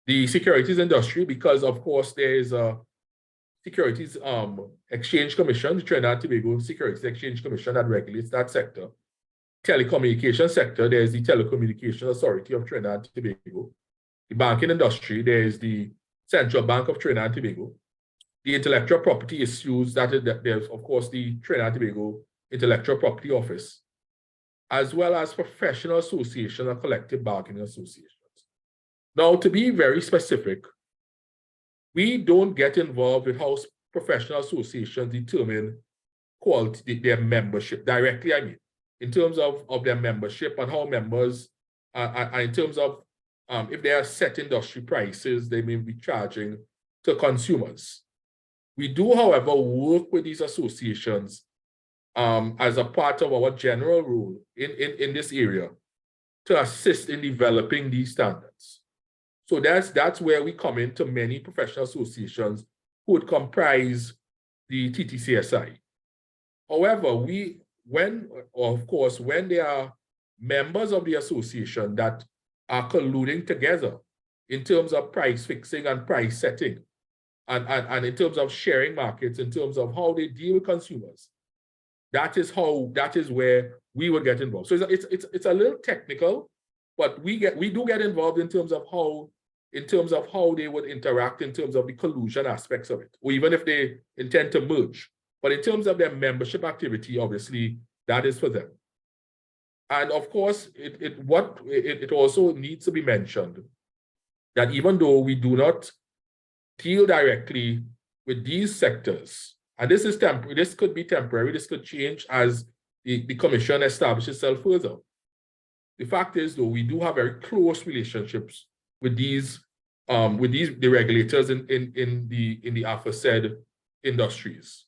Speaker 4: The securities industry, because of course there is a Securities Exchange Commission, the Trinidad and Tobago Securities Exchange Commission that regulates that sector. Telecommunication sector, there is the Telecommunication Authority of Trinidad and Tobago. The banking industry, there is the Central Bank of Trinidad and Tobago. The intellectual property issues, there's of course the Trinidad and Tobago Intellectual Property Office, as well as professional association and collective bargaining associations. Now, to be very specific, we don't get involved with how professional associations determine quality, their membership directly, I mean, in terms of their membership and how members, in terms of if there are set industry prices, they may be charging to consumers. We do, however, work with these associations as a part of our general role in this area to assist in developing these standards. So that's where we come into many professional associations who would comprise the TTCSI. However, when there are members of the association that are colluding together in terms of price fixing and price setting, and in terms of sharing markets, in terms of how they deal with consumers, that is where we would get involved. So it's a little technical, but we do get involved in terms of how they would interact in terms of the collusion aspects of it, or even if they intend to merge. But in terms of their membership activity, obviously, that is for them. And of course, it also needs to be mentioned that even though we do not deal directly with these sectors, and this is temporary, this could be temporary, this could change as the commission establishes itself further. The fact is, though, we do have very close relationships with the regulators in the aforesaid industries.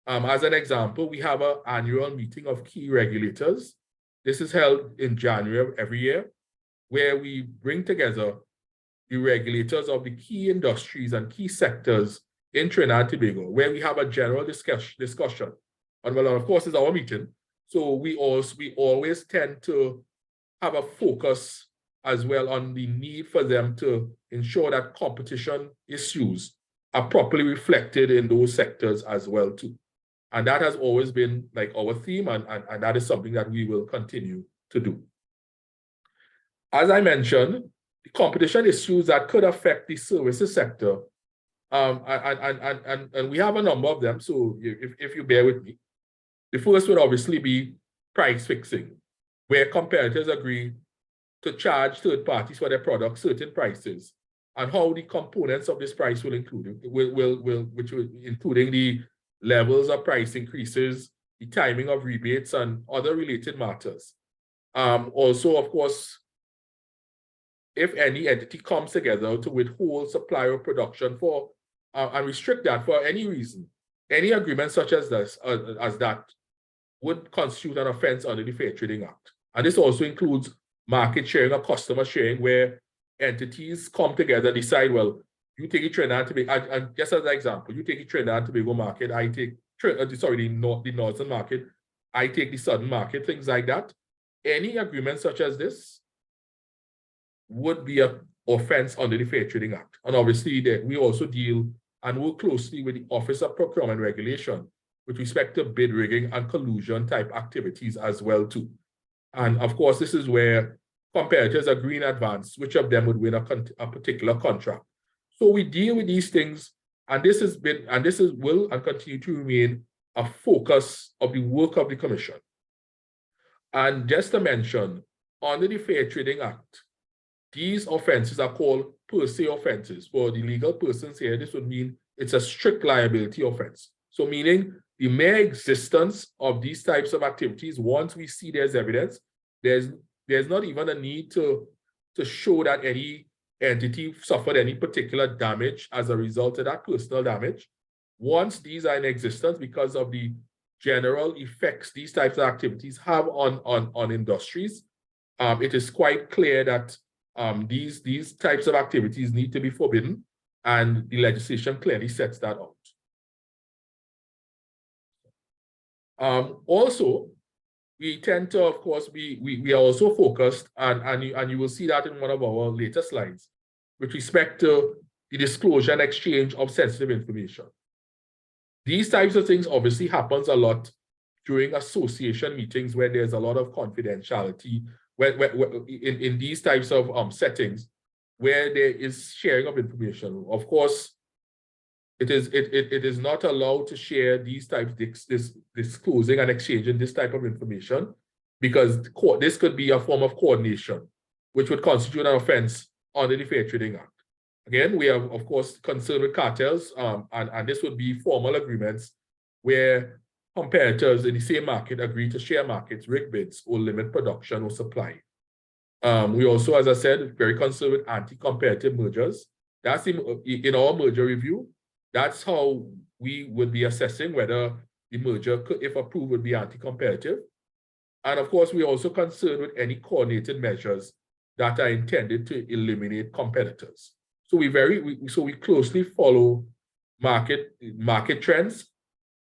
Speaker 4: As an example, we have an annual meeting of key regulators. This is held in January of every year, where we bring together the regulators of the key industries and key sectors in Trinidad and Tobago, where we have a general discussion. And well, of course, it's our meeting. So we always tend to have a focus as well on the need for them to ensure that competition issues are properly reflected in those sectors as well too. And that has always been like our theme, and that is something that we will continue to do. As I mentioned, competition issues that could affect the services sector. And we have a number of them. So if you bear with me, the first would obviously be price fixing, where competitors agree to charge third parties for their products certain prices, and how the components of this price will include including the levels of price increases, the timing of rebates, and other related matters. Also, of course, if any entity comes together to withhold supply or production for and restrict that for any reason, any agreement such as this, as that, would constitute an offense under the Fair Trading Act. And this also includes market sharing or customer sharing, where entities come together and decide, well, you take it Trinidad and Tobago, and just as an example, you take it Trinidad and Tobago market, I take, the northern market, I take the southern market, things like that. Any agreement such as this would be an offense under the Fair Trading Act. And obviously, we also deal and work closely with the Office of Procurement Regulation with respect to bid rigging and collusion type activities as well too. And of course, this is where competitors agree in advance which of them would win a particular contract. So we deal with these things, and this will and continue to remain a focus of the work of the Commission. And just to mention, under the Fair Trading Act, these offenses are called per se offenses. For the legal persons here, this would mean it's a strict liability offense. So meaning the mere existence of these types of activities, once we see there's evidence, there's not even a need to show that any entity suffered any particular damage as a result of that personal damage. Once these are in existence because of the general effects these types of activities have on industries, it is quite clear that these types of activities need to be forbidden, and the legislation clearly sets that out. Also, we tend to, of course, we are also focused, and you will see that in one of our later slides, with respect to the disclosure and exchange of sensitive information. These types of things obviously happens a lot during association meetings where there's a lot of confidentiality, where in these types of settings where there is sharing of information. Of course, it is not allowed to share these types, disclosing and exchanging this type of information, because this could be a form of coordination, which would constitute an offense under the Fair Trading Act. Again, we are, of course, concerned with cartels, and this would be formal agreements where competitors in the same market agree to share markets, rig bids, or limit production or supply. We also, as I said, very concerned with anti-competitive mergers. That's in our merger review. That's how we would be assessing whether the merger, if approved, would be anti-competitive. And of course, we're also concerned with any coordinated measures that are intended to eliminate competitors. So we closely follow market trends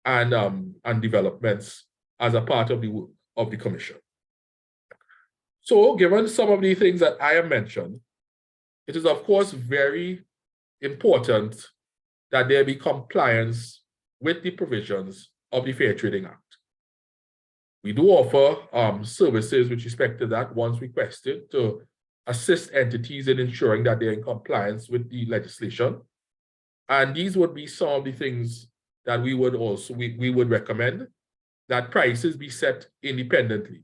Speaker 4: and developments as a part of the work of the Commission. So given some of the things that I have mentioned, it is of course very important that there be compliance with the provisions of the Fair Trading Act. We do offer services with respect to that once requested to assist entities in ensuring that they're in compliance with the legislation. And these would be some of the things that we would also, we would recommend, that prices be set independently.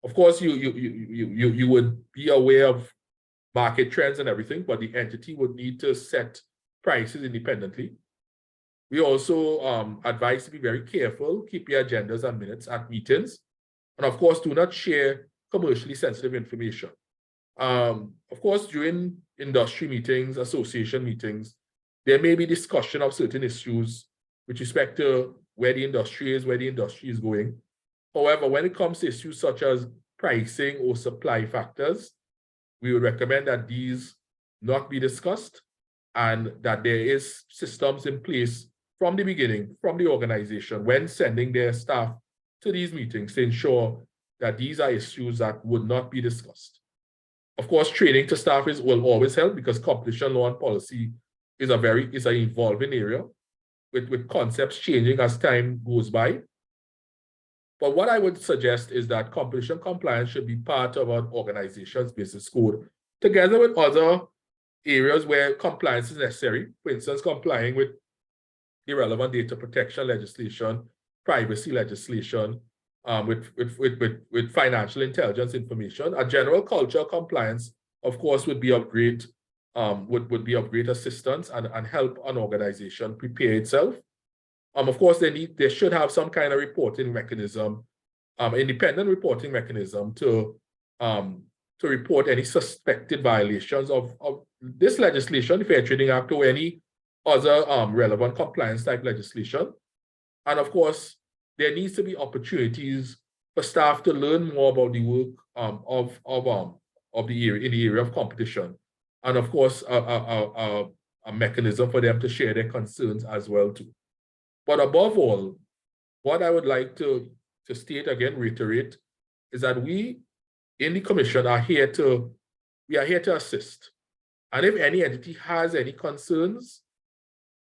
Speaker 4: Of course, you would be aware of market trends and everything, but the entity would need to set prices independently. We also advise to be very careful, keep your agendas and minutes at meetings, and of course, do not share commercially sensitive information. Of course, during industry meetings, association meetings, there may be discussion of certain issues with respect to where the industry is, where the industry is going. However, when it comes to issues such as pricing or supply factors, we would recommend that these not be discussed, and that there is systems in place from the beginning, from the organization, when sending their staff to these meetings, to ensure that these are issues that would not be discussed. Of course, training to staff will always help, because competition law and policy is an evolving area with concepts changing as time goes by. But what I would suggest is that competition compliance should be part of an organization's business code together with other areas where compliance is necessary, for instance, complying with the relevant data protection legislation, privacy legislation, with financial intelligence information. A general culture of compliance, of course, would be of great assistance and help an organization prepare itself. Of course, they should have some kind of reporting mechanism, independent reporting mechanism to report any suspected violations of this legislation, the Fair Trading Act, or any other relevant compliance type legislation. And of course, there needs to be opportunities for staff to learn more about the work of the area, in the area of competition, and of course a mechanism for them to share their concerns as well too. But above all, what I would like to state again, reiterate, is that we in the commission are here to assist. And if any entity has any concerns,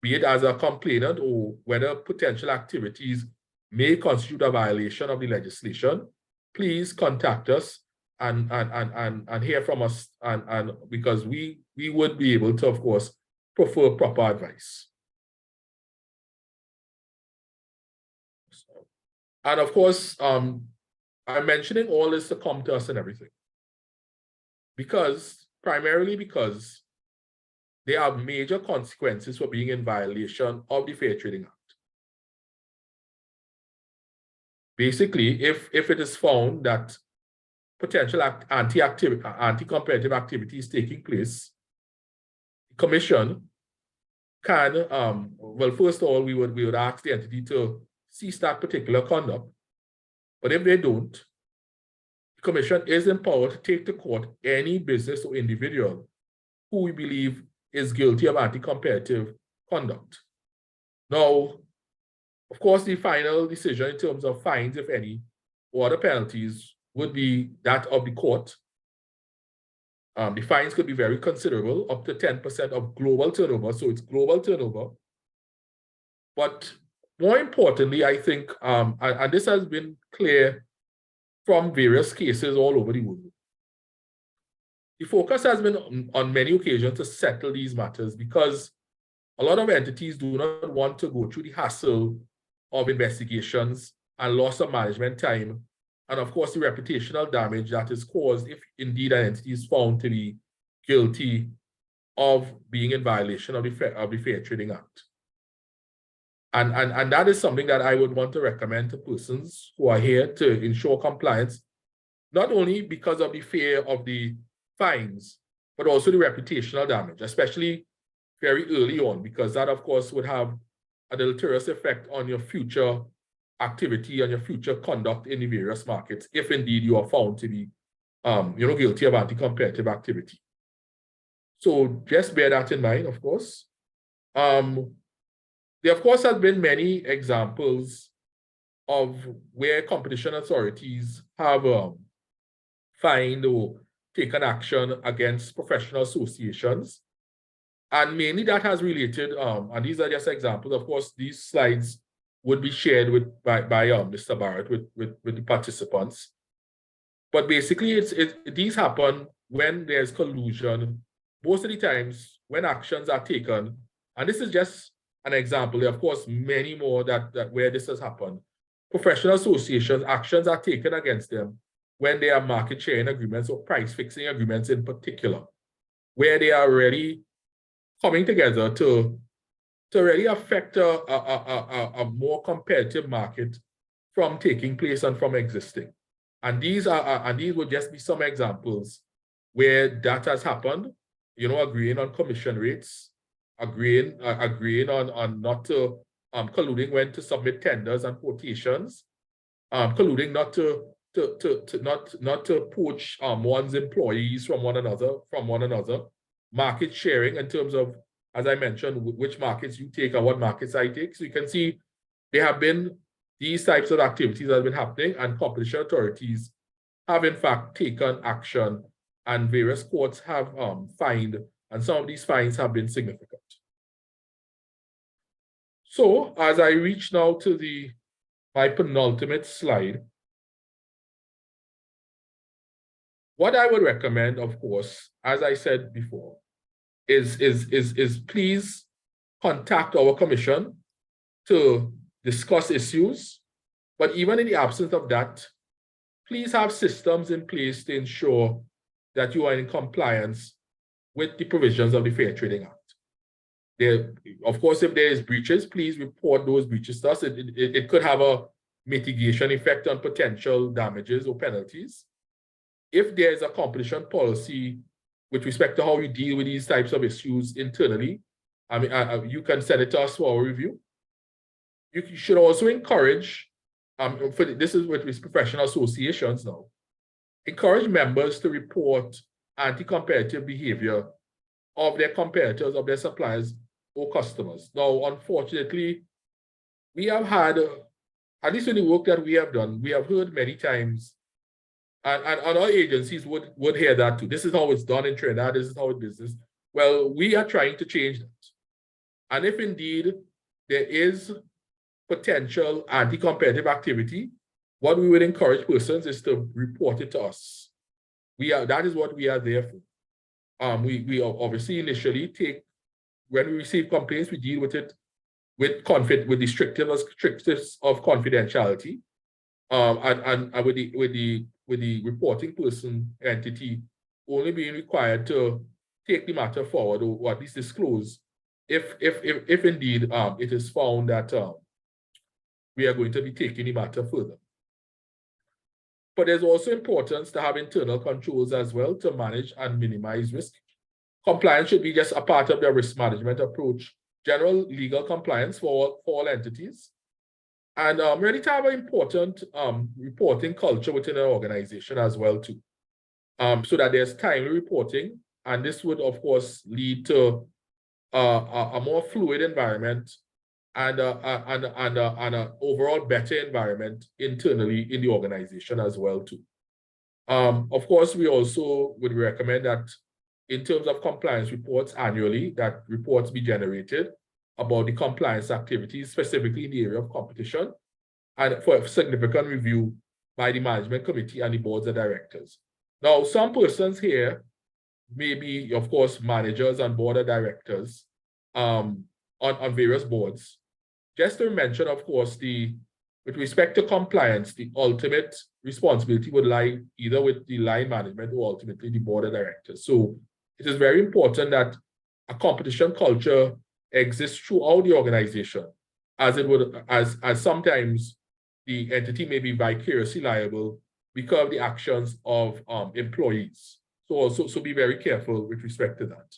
Speaker 4: be it as a complainant or whether potential activities may constitute a violation of the legislation, please contact us and hear from us, and because we would be able to, of course, prefer proper advice. And of course, I'm mentioning all this to come to us and everything, primarily because there are major consequences for being in violation of the Fair Trading Act. Basically, if it is found that potential anti-competitive activity is taking place, the commission can, well, first of all, we would ask the entity to cease that particular conduct. But if they don't, the commission is empowered to take to court any business or individual who we believe is guilty of anti-competitive conduct. Now, of course, the final decision in terms of fines, if any, or other penalties would be that of the court. The fines could be very considerable, up to 10% of global turnover, so it's global turnover. But more importantly, I think, and this has been clear from various cases all over the world, the focus has been on many occasions to settle these matters, because a lot of entities do not want to go through the hassle of investigations and loss of management time, and of course the reputational damage that is caused if indeed an entity is found to be guilty of being in violation of the Fair Trading Act. And that is something that I would want to recommend to persons who are here to ensure compliance, not only because of the fear of the fines, but also the reputational damage, especially very early on, because that, of course, would have a deleterious effect on your future activity and your future conduct in the various markets, if indeed you are found to be guilty of anti-competitive activity. So just bear that in mind, of course. There, of course, have been many examples of where competition authorities have fined or taken action against professional associations. And mainly that has related, and these are just examples. Of course, these slides would be shared by Mr. Barrett with the participants. But basically, these happen when there's collusion. Most of the times when actions are taken, and this is just an example, there are, of course, many more that where this has happened. Professional associations, actions are taken against them when they are market sharing agreements or price fixing agreements in particular, where they are already coming together to really affect a more competitive market from taking place and from existing. And these would just be some examples where that has happened, agreeing on commission rates, agreeing on not to colluding when to submit tenders and quotations, colluding not to poach one's employees from one another, market sharing in terms of, as I mentioned, which markets you take and what markets I take. So you can see there have been these types of activities that have been happening, and competition authorities have in fact taken action, and various courts have fined, and some of these fines have been significant. So as I reach now to my penultimate slide, what I would recommend, of course, as I said before, is please contact our commission to discuss issues. But even in the absence of that, please have systems in place to ensure that you are in compliance with the provisions of the Fair Trading Act. Of course, if there is breaches, please report those breaches to us. It could have a mitigation effect on potential damages or penalties. If there is a competition policy with respect to how you deal with these types of issues internally, I mean, you can send it to us for our review. You should also encourage, this is with professional associations now, encourage members to report anti-competitive behavior of their competitors, of their suppliers or customers. Now, unfortunately, we have had, at least in the work that we have done, we have heard many times, and our agencies would hear that too. This is how it's done in Trinidad, this is how it's business. Well, we are trying to change that. And if indeed there is potential anti-competitive activity, what we would encourage persons is to report it to us. That is what we are there for. We obviously initially when we receive complaints, we deal with it with the strictest of confidentiality, and with the reporting person entity only being required to take the matter forward or at least disclose if indeed it is found that we are going to be taking the matter further. But there's also importance to have internal controls as well to manage and minimize risk. Compliance should be just a part of the risk management approach, general legal compliance for all entities. And really to have an important reporting culture within an organization as well too, so that there's timely reporting. And this would, of course, lead to a more fluid environment and an overall better environment internally in the organization as well too. Of course, we also would recommend that in terms of compliance reports annually, that reports be generated about the compliance activities, specifically in the area of competition, and for a significant review by the management committee and the boards of directors. Now, some persons here may be, of course, managers and board of directors on various boards. Just to mention, of course, with respect to compliance, the ultimate responsibility would lie either with the line management or ultimately the board of directors. So it is very important that a competition culture exists throughout the organization, as sometimes the entity may be vicariously liable because of the actions of employees. So be very careful with respect to that.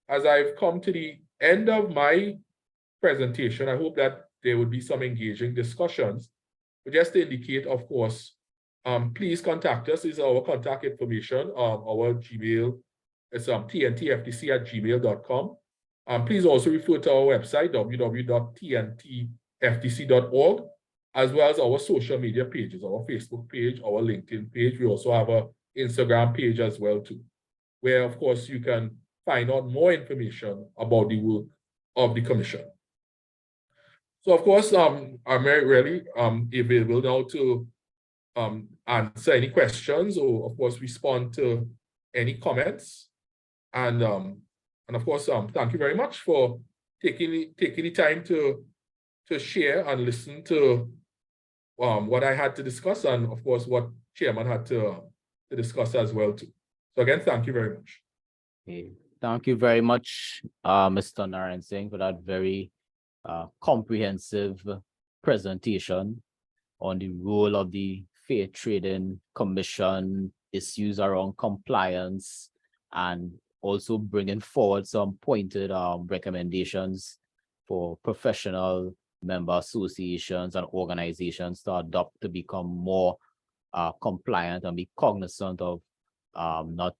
Speaker 4: As I've come to the end of my presentation, I hope that there will be some engaging discussions. But just to indicate, of course, please contact us. This is our contact information. Our Gmail is tntftc@gmail.com. Please also refer to our website, www.tntftc.org, as well as our social media pages, our Facebook page, our LinkedIn page. We also have an Instagram page as well too, where, of course, you can find out more information about the work of the commission. So, of course, I'm really available now to answer any questions or, of course, respond to any comments. And of course, thank you very much for taking the time to share and listen to what I had to discuss, and of course what Chairman had to discuss as well too. So again, thank you very much.
Speaker 1: Okay. Thank you very much, Mr. Narinesingh, for that very comprehensive presentation on the role of the Fair Trading Commission, issues around compliance, and also bringing forward some pointed recommendations for professional member associations and organizations to adopt to become more compliant and be cognizant of not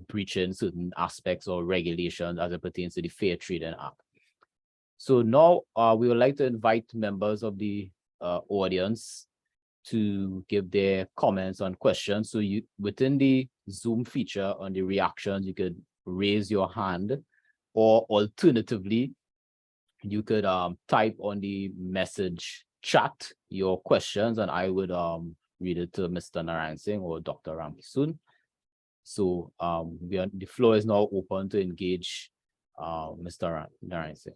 Speaker 1: breaching certain aspects or regulations as it pertains to the Fair Trading Act. So now we would like to invite members of the audience to give their comments and questions. So within the Zoom feature on the reactions, you could raise your hand, or alternatively, you could type on the message chat your questions, and I would read it to Mr. Narinesingh or Dr. Ramkissoon. So the floor is now open to engage Mr. Narinesingh.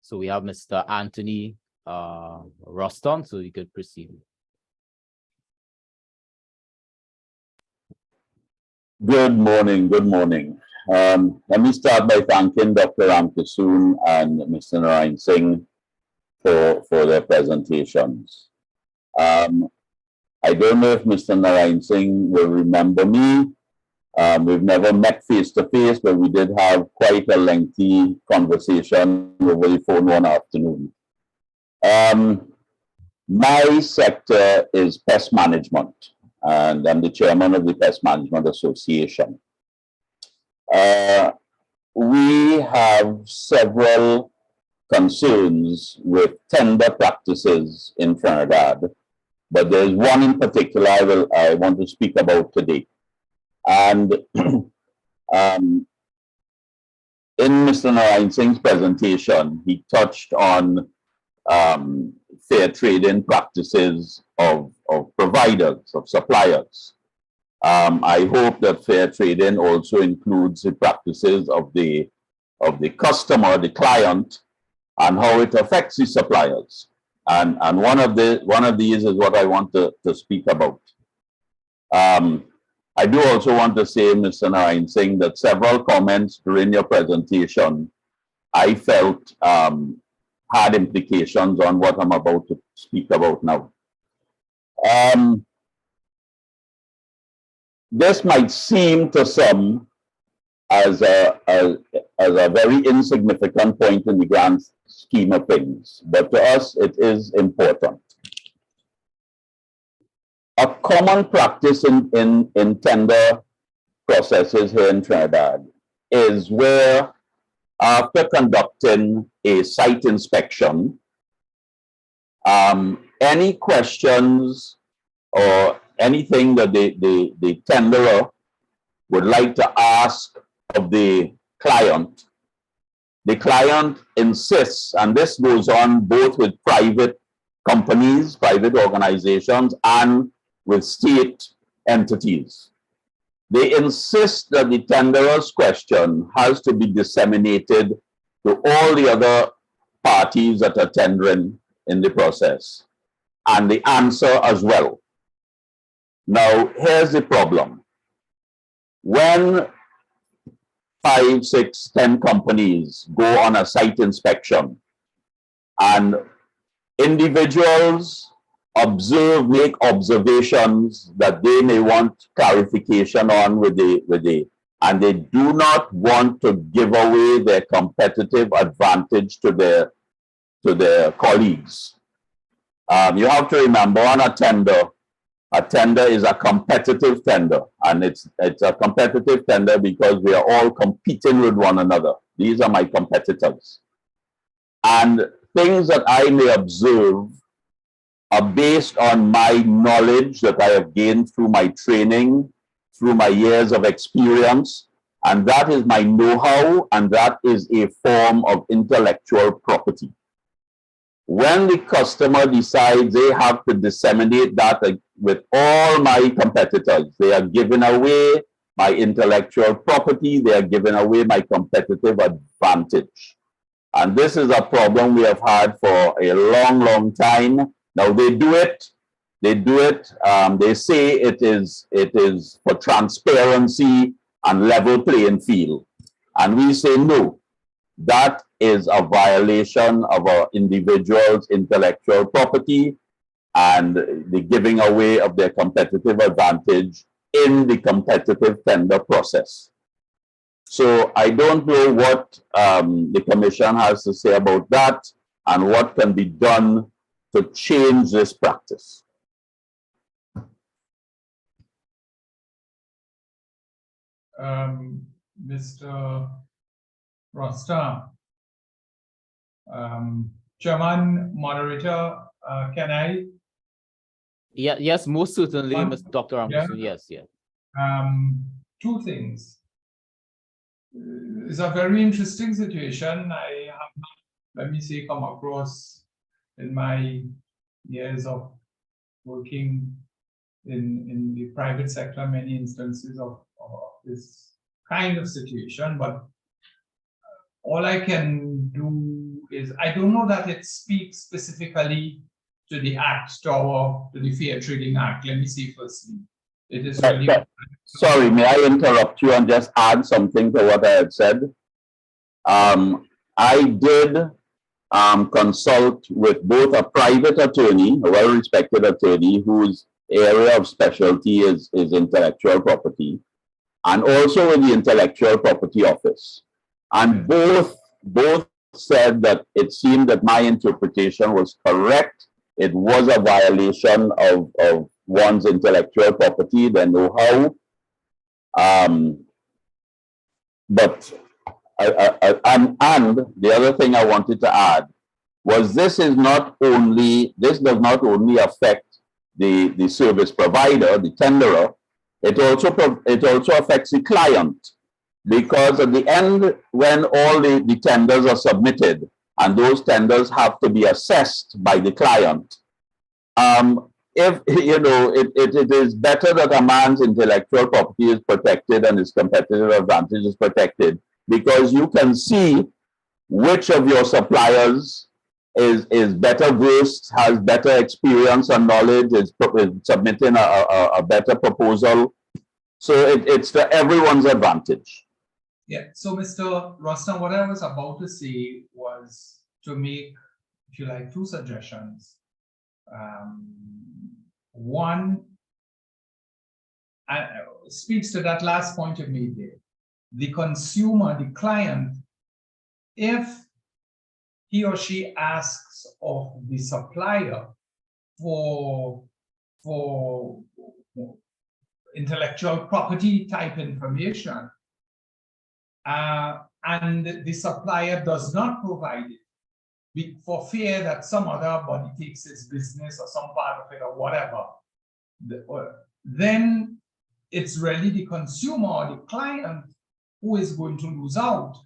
Speaker 1: So we have Mr. Anthony Roston, so you could proceed.
Speaker 5: Good morning, good morning. Let me start by thanking Dr. Ramkissoon and Mr. Narinesingh for their presentations. I don't know if Mr. Narinesingh will remember me. We've never met face to face, but we did have quite a lengthy conversation over the phone one afternoon. My sector is pest management, and I'm the chairman of the Pest Management Association. We have several concerns with tender practices in Trinidad, but there's one in particular I want to speak about today. And in Mr. Narinesingh's presentation, he touched on fair trading practices of providers, of suppliers. I hope that fair trading also includes the practices of the customer, the client, and how it affects the suppliers. And one of these is what I want to speak about. I do also want to say, Mr. Narinesingh, that several comments during your presentation I felt had implications on what I'm about to speak about now. This might seem to some as a very insignificant point in the grand scheme of things, but to us it is important. A common practice in tender processes here in Trinidad is where, after conducting a site inspection, any questions or anything that the tenderer would like to ask of the client insists, and this goes on both with private companies, private organizations, and with state entities. They insist that the tenderer's question has to be disseminated to all the other parties that are tendering in the process, and the answer as well. Now, here's the problem. When 5, 6, 10 companies go on a site inspection and individuals make observations that they may want clarification on and they do not want to give away their competitive advantage to their colleagues. You have to remember, on a tender is a competitive tender, and it's a competitive tender because we are all competing with one another. These are my competitors. And things that I may observe are based on my knowledge that I have gained through my training, through my years of experience, and that is my know-how, and that is a form of intellectual property. When the customer decides they have to disseminate that with all my competitors, they are giving away my intellectual property, they are giving away my competitive advantage. And this is a problem we have had for a long, long time. Now they do it. They say it is for transparency and level playing field. And we say no. That is a violation of our individuals' intellectual property and the giving away of their competitive advantage in the competitive tender process. So I don't know what the Commission has to say about that and what can be done to change this practice.
Speaker 3: Mr. Rosta, Chairman, Moderator, can I?
Speaker 1: Yeah, yes, most certainly, Dr. Ramkissoon,
Speaker 3: Yeah.
Speaker 1: yes.
Speaker 3: two things. It's a very interesting situation. I have not, let me say, come across in my years of working in the private sector many instances of this kind of situation, but all I can do is, I don't know that it speaks specifically to the Act, to the Fair Trading Act. Let me see firstly. It is really...
Speaker 5: Sorry, may I interrupt you and just add something to what I had said? I did consult with both a private attorney, a well-respected attorney whose area of specialty is intellectual property, and also with the Intellectual Property Office. And both said that it seemed that my interpretation was correct. It was a violation of one's intellectual property, the know-how. But the other thing I wanted to add was this does not only affect the service provider, the tenderer, it also affects the client, because at the end, when all the tenders are submitted and those tenders have to be assessed by the client, if you know, it is better that a man's intellectual property is protected and his competitive advantage is protected, because you can see which of your suppliers is better versed, has better experience and knowledge, is submitting a better proposal. So it's to everyone's advantage.
Speaker 3: Yeah, so Mr. Rostam, what I was about to say was to make, if you like, two suggestions. One speaks to that last point you made there. The consumer, the client, if he or she asks of the supplier for intellectual property type information, and the supplier does not provide it for fear that some other body takes its business or some part of it or whatever, then it's really the consumer or the client who is going to lose out,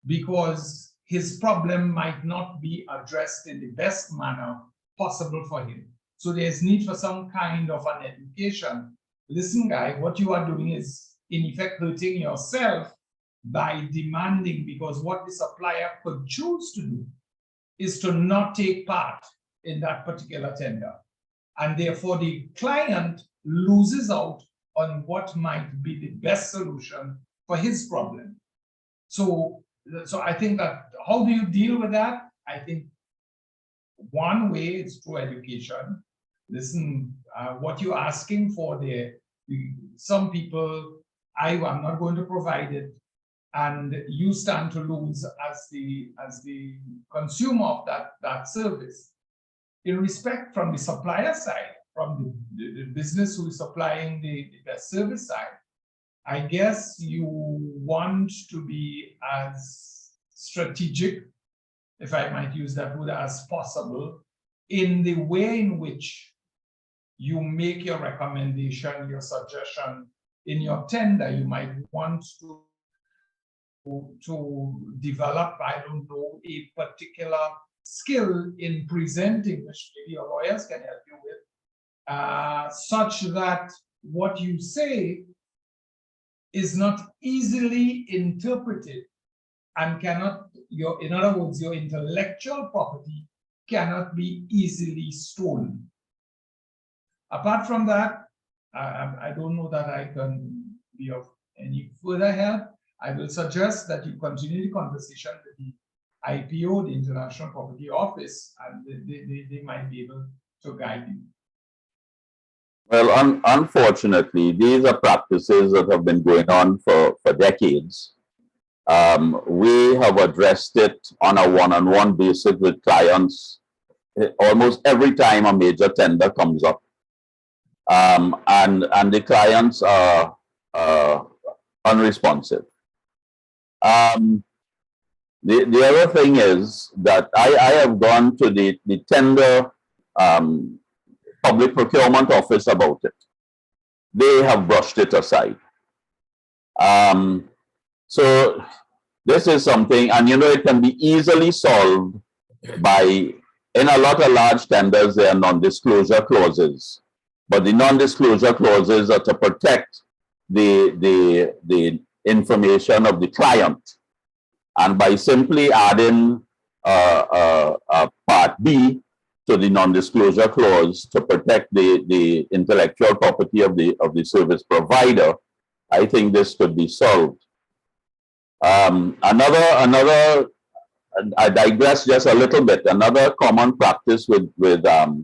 Speaker 3: because his problem might not be addressed in the best manner possible for him. So there's need for some kind of an education. Listen, guy, what you are doing is in effect hurting yourself by demanding, because what the supplier could choose to do is to not take part in that particular tender. And therefore the client loses out on what might be the best solution for his problem. So I think that, how do you deal with that? I think one way is through education. Listen, what you're asking for there, some people, I'm not going to provide it, and you stand to lose as the consumer of that service. In respect from the supplier side, from the business who is supplying the best service side, I guess you want to be as strategic, if I might use that word, as possible in the way in which you make your recommendation, your suggestion in your tender. You might want to develop, I don't know, a particular skill in presenting, which maybe your lawyers can help you with, such that what you say is not easily interpreted and cannot, in other words, your intellectual property cannot be easily stolen. Apart from that, I don't know that I can be of any further help. I will suggest that you continue the conversation with the IPO, the International Property Office, and they might be able to guide you.
Speaker 5: Well, unfortunately, these are practices that have been going on for decades. We have addressed it on a one-on-one basis with clients almost every time a major tender comes up. And the clients are unresponsive. The other thing is that I have gone to the tender public procurement office about it. They have brushed it aside. So this is something, and you know, it can be easily solved by, in a lot of large tenders, there are non-disclosure clauses. But the non-disclosure clauses are to protect the information of the client. And by simply adding Part B to the non-disclosure clause to protect the intellectual property of the service provider, I think this could be solved. I digress just a little bit. Another common practice with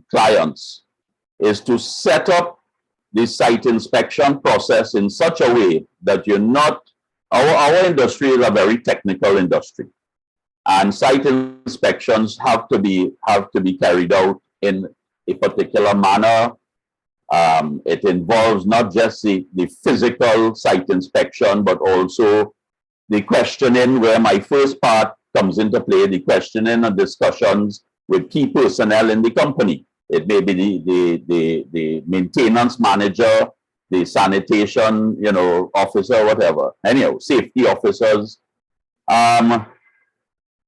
Speaker 5: clients is to set up the site inspection process in such a way that you're not, our industry is a very technical industry, and site inspections have to be carried out in a particular manner. It involves not just the physical site inspection, but also the questioning, where my first part comes into play, the questioning and discussions with key personnel in the company. It may be the maintenance manager, the sanitation, you know, officer, whatever. Anyhow, safety officers.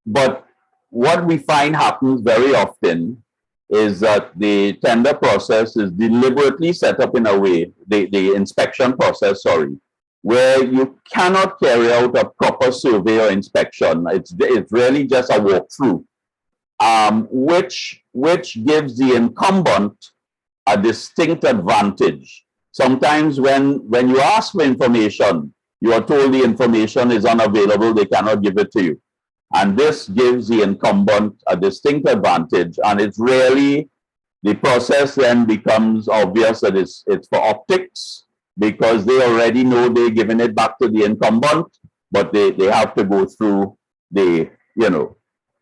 Speaker 5: But what we find happens very often is that the tender process is deliberately set up in a way, the inspection process, sorry, where you cannot carry out a proper survey or inspection. It's really just a walkthrough, which gives the incumbent a distinct advantage. Sometimes when you ask for information, you are told the information is unavailable, they cannot give it to you. And this gives the incumbent a distinct advantage, and it's really, the process then becomes obvious that it's for optics, because they already know they're giving it back to the incumbent, but they have to go through the, you know,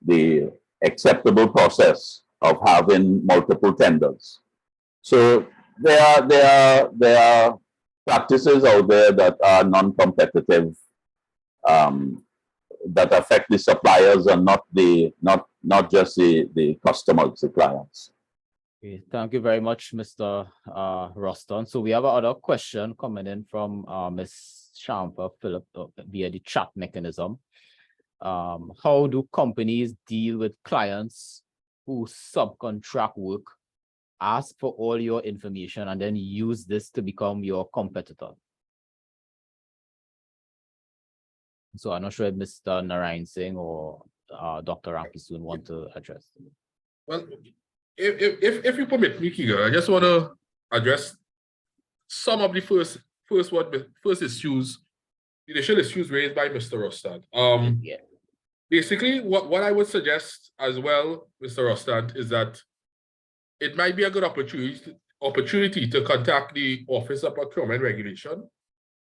Speaker 5: the acceptable process of having multiple tenders. So there are practices out there that are non-competitive, that affect the suppliers and not just the customers, the clients.
Speaker 1: Okay, thank you very much, Mr. Roston. So we have another question coming in from Ms. Shampa Philip via the chat mechanism. How do companies deal with clients who subcontract work, ask for all your information, and then use this to become your competitor? So I'm not sure if Mr. Narinesingh or Dr. Ramkissoon want to address.
Speaker 4: Well, if you permit me, Keegan, I just want to address some of the first issues, the initial issues raised by Mr. Rostan.
Speaker 1: Yeah.
Speaker 4: Basically, what I would suggest as well, Mr. Rostan, is that it might be a good opportunity to contact the Office of Procurement Regulation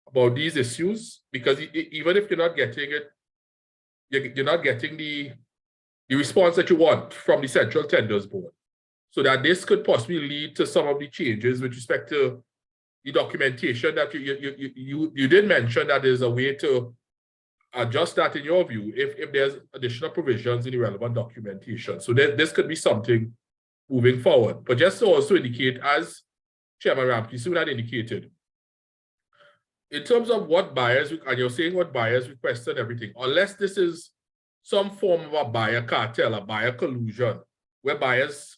Speaker 4: about these issues, because even if you're not getting it, you're not getting the response that you want from the Central Tenders Board. So that this could possibly lead to some of the changes with respect to the documentation that you did mention, that there's a way to adjust that in your view if there's additional provisions in the relevant documentation. So this could be something moving forward. But just to also indicate, as Chairman Ramkissoon had indicated, in terms of what buyers, and you're saying what buyers request and everything, unless this is some form of a buyer cartel, a buyer collusion, where buyers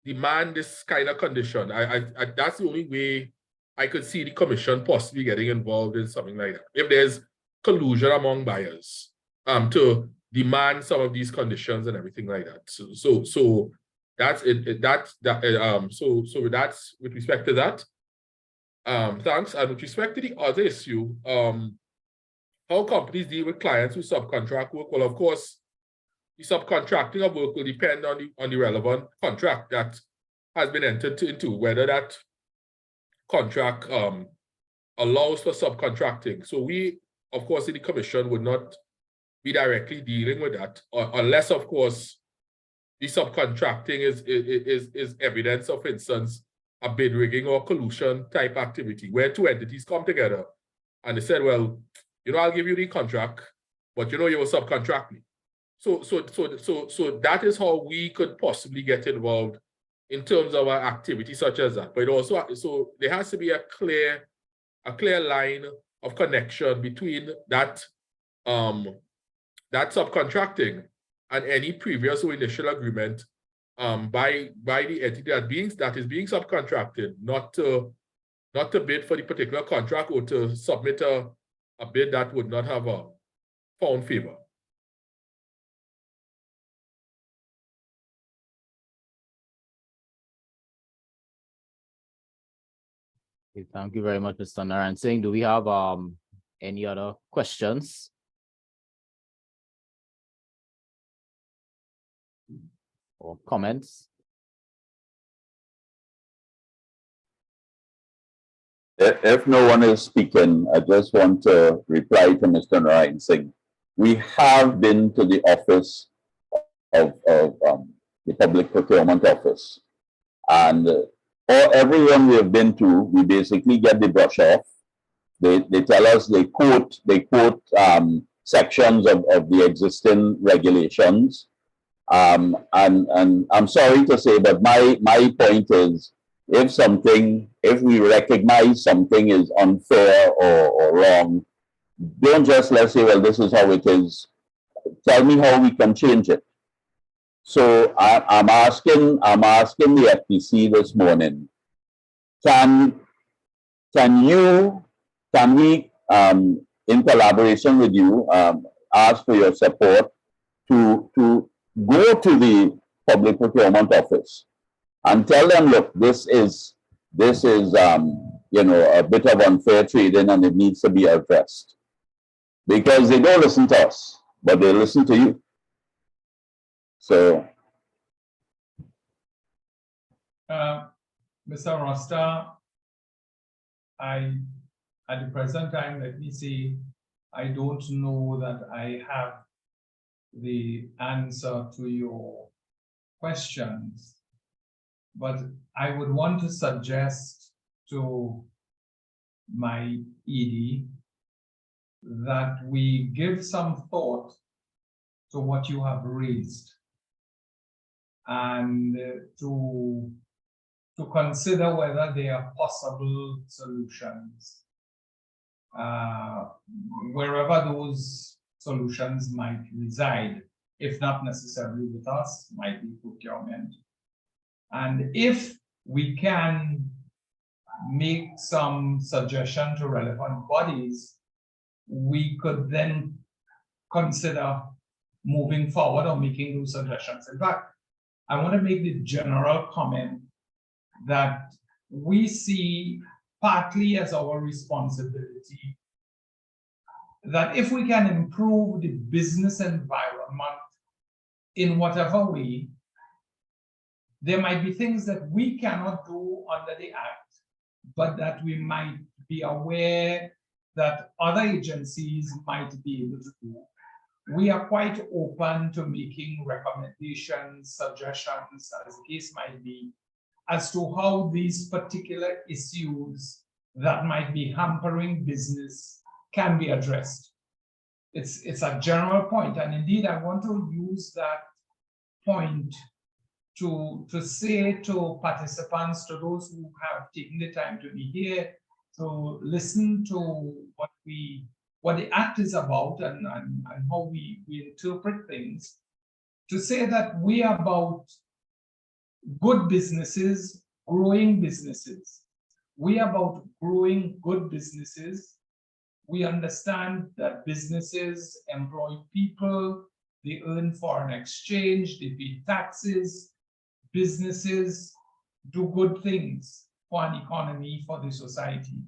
Speaker 4: demand this kind of condition, that's the only way I could see the commission possibly getting involved in something like that. If there's collusion among buyers to demand some of these conditions and everything like that. So that's it. So that's with respect to that. Thanks. And with respect to the other issue, how companies deal with clients who subcontract work. Well, of course, the subcontracting of work will depend on the relevant contract that has been entered into, whether that contract allows for subcontracting. So we, of course, in the commission would not be directly dealing with that, unless, of course, the subcontracting is evidence of, for instance, a bid rigging or collusion type activity where two entities come together and they said, well, you know, I'll give you the contract, but you know, you will subcontract me. So that is how we could possibly get involved in terms of an activity such as that. But also, so there has to be a clear line of connection between that that subcontracting and any previous or initial agreement by the entity that is being subcontracted, not to bid for the particular contract or to submit a bid that would not have found favor.
Speaker 1: Okay, thank you very much, Mr. Narinesingh. Do we have any other questions? Or comments?
Speaker 5: If no one is speaking, I just want to reply to Mr. Narinesingh. We have been to the office of the Public Procurement Office, and everyone we have been to, we basically get the brush off. They tell us, they quote sections of the existing regulations. And I'm sorry to say, but my point is, if we recognize something is unfair or wrong, don't just let's say, well, this is how it is. Tell me how we can change it. So I'm asking the FTC this morning, can we, in collaboration with you, ask for your support to go to the Public Procurement Office and tell them, look, this is you know, a bit of unfair trading and it needs to be addressed. Because they don't listen to us, but they listen to you. So,
Speaker 3: Mr. Rosta, at the present time, let me say, I don't know that I have the answer to your questions, but I would want to suggest to my ED that we give some thought to what you have raised and to consider whether there are possible solutions, wherever those solutions might reside, if not necessarily with us, might be procurement. And if we can make some suggestion to relevant bodies, we could then consider moving forward or making those suggestions. In fact, I want to make the general comment that we see partly as our responsibility that if we can improve the business environment in whatever way, there might be things that we cannot do under the Act, but that we might be aware that other agencies might be able to do. We are quite open to making recommendations, suggestions, as the case might be, as to how these particular issues that might be hampering business can be addressed. It's a general point, and indeed I want to use that point to say to participants, to those who have taken the time to be here, to listen to what the Act is about and how we interpret things, to say that we are about good businesses, growing businesses. We are about growing good businesses. We understand that businesses employ people, they earn foreign exchange, they pay taxes. Businesses do good things for an economy, for the society.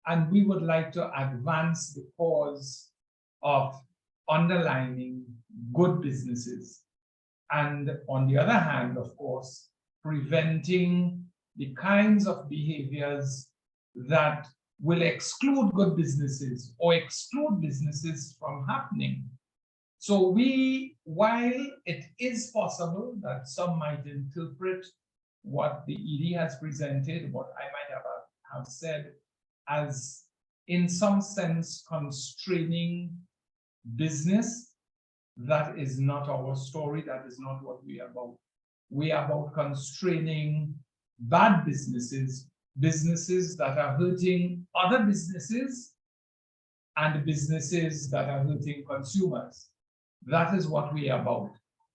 Speaker 3: And we would like to advance the cause of underlining good businesses. And on the other hand, of course, preventing the kinds of behaviors that will exclude good businesses or exclude businesses from happening. So while it is possible that some might interpret what the ED has presented, what I might have said, as in some sense constraining business, that is not our story, that is not what we are about. We are about constraining bad businesses, businesses that are hurting other businesses and businesses that are hurting consumers. That is what we are about.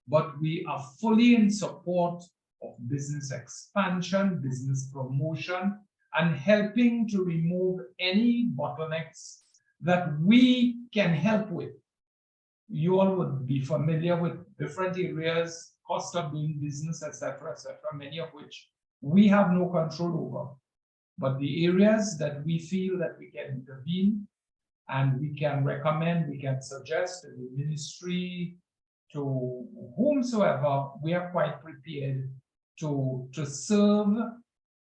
Speaker 3: But we are fully in support of business expansion, business promotion, and helping to remove any bottlenecks that we can help with. You all would be familiar with different areas, cost of doing business, etc., many of which we have no control over. But the areas that we feel that we can intervene and we can recommend, we can suggest to the ministry, to whomsoever, we are quite prepared to serve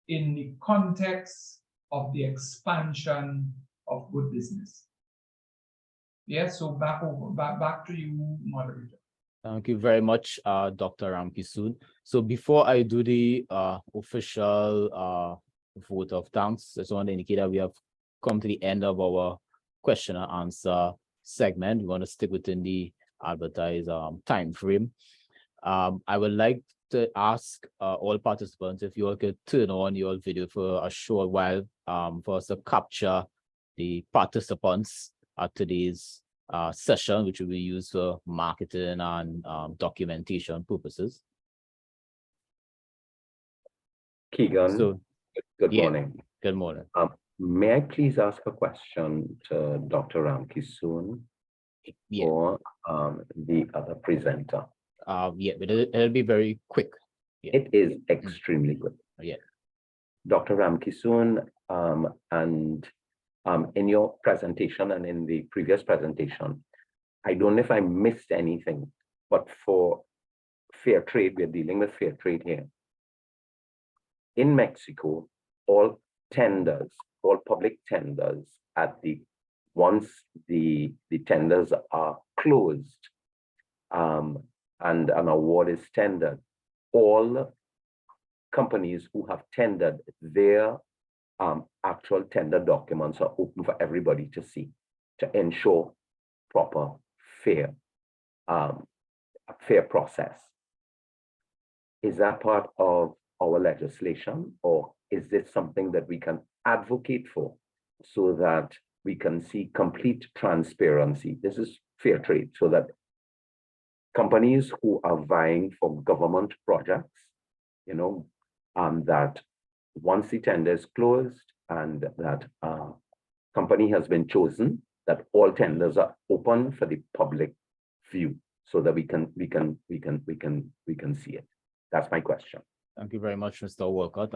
Speaker 3: in the context of the expansion of good business. Yes, so back to you, moderator.
Speaker 1: Thank you very much, Dr. Ramkissoon. So before I do the official vote of thanks, I just want to indicate that we have come to the end of our question and answer segment. We want to stick within the advertised time frame. I would like to ask all participants if you all could turn on your video for a short while for us to capture the participants at today's session, which will be used for marketing and documentation purposes.
Speaker 6: Keegan,
Speaker 1: So,
Speaker 6: good
Speaker 1: yeah.
Speaker 6: morning.
Speaker 1: Good morning.
Speaker 6: May I please ask a question to Dr. Ramkissoon or the other presenter?
Speaker 1: Yeah, but it'll be very quick. Yeah.
Speaker 6: It is extremely good.
Speaker 1: Yeah.
Speaker 6: Dr. Ramkissoon, and in your presentation and in the previous presentation, I don't know if I missed anything, but for fair trade, we're dealing with fair trade here. In Mexico, all tenders, all public tenders once the tenders are closed and an award is tendered, all companies who have tendered, their actual tender documents are open for everybody to see, to ensure proper, fair process. Is that part of our legislation, or is this something that we can advocate for so that we can see complete transparency? This is fair trade, so that companies who are vying for government projects, that once the tender is closed and that company has been chosen, that all tenders are open for the public view, so that we can see it. That's my question.
Speaker 1: Thank you very much, Mr. Walcott.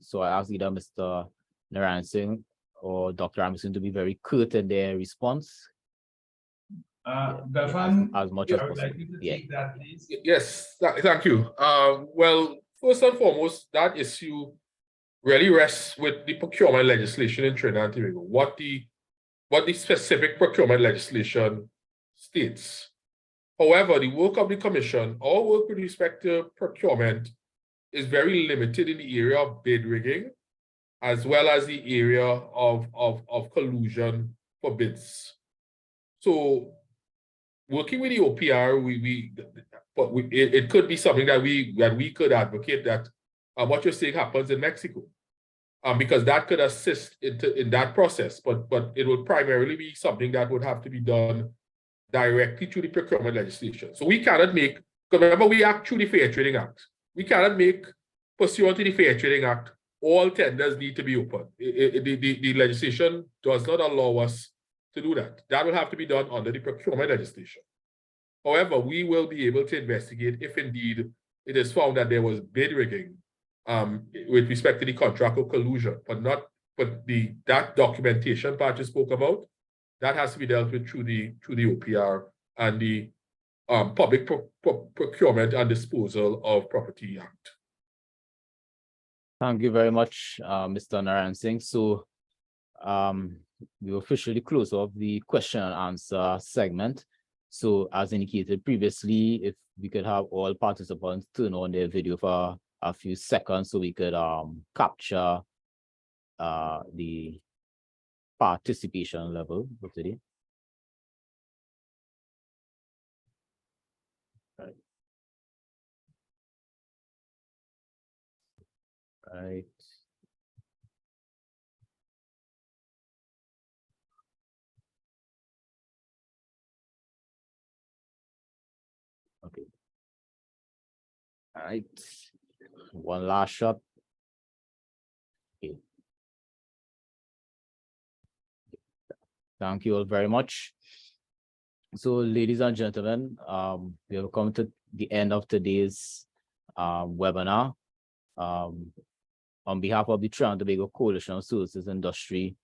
Speaker 1: So I ask either Mr. Narinesingh or Dr. Ramkissoon to be very curt in their response.
Speaker 3: Bevan,
Speaker 1: as much as
Speaker 3: I would
Speaker 1: possible.
Speaker 3: like you to take that, please.
Speaker 4: Yes, thank you. Well, first and foremost, that issue really rests with the procurement legislation in Trinidad and Tobago, what the specific procurement legislation states. However, the work of the commission, our work with respect to procurement, is very limited in the area of bid rigging, as well as the area of collusion for bids. So, working with the OPR, it could be something that we could advocate that what you're saying happens in Mexico, because that could assist in that process. But it would primarily be something that would have to be done directly through the procurement legislation. So we cannot make, because remember, we act through the Fair Trading Act. We cannot make, pursuant to the Fair Trading Act, all tenders need to be open. The legislation does not allow us to do that. That will have to be done under the procurement legislation. However, we will be able to investigate if indeed it is found that there was bid rigging with respect to the contract or collusion, but that documentation part you spoke about, that has to be dealt with through the OPR and the Public Procurement and Disposal of Property Act.
Speaker 1: Thank you very much, Mr. Narinesingh. So we officially close off the question and answer segment. So as indicated previously, if we could have all participants turn on their video for a few seconds so we could capture the participation level for today. Right. All right. One last shot. Okay. Thank you all very much. So, ladies and gentlemen, we have come to the end of today's webinar. On behalf of the Trinidad and Tobago Coalition of Services Industry,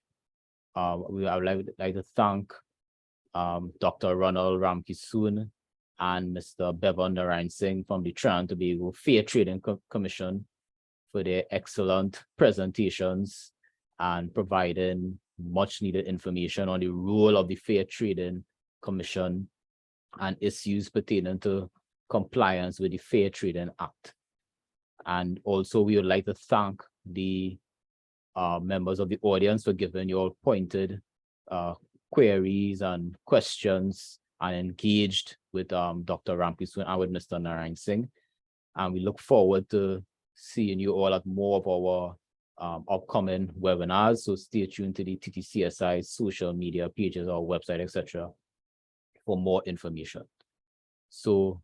Speaker 1: I would like to thank Dr. Ronald Ramkissoon and Mr. Bevan Narinesingh from the Trinidad and Tobago Fair Trading Commission for their excellent presentations and providing much needed information on the role of the Fair Trading Commission and issues pertaining to compliance with the Fair Trading Act. And also we would like to thank the members of the audience for giving your pointed queries and questions and engaged with Dr. Ramkissoon and with Mr. Narinesingh. And we look forward to seeing you all at more of our upcoming webinars. So stay tuned to the TTCSI social media pages, our website, etc. for more information. So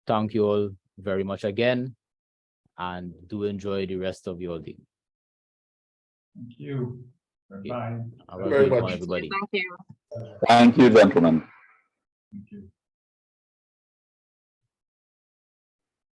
Speaker 1: thank you all very much again, and do enjoy the rest of your day.
Speaker 3: Thank you. Bye-bye.
Speaker 1: Have a great one, everybody.
Speaker 5: Thank you, gentlemen.
Speaker 3: Thank you.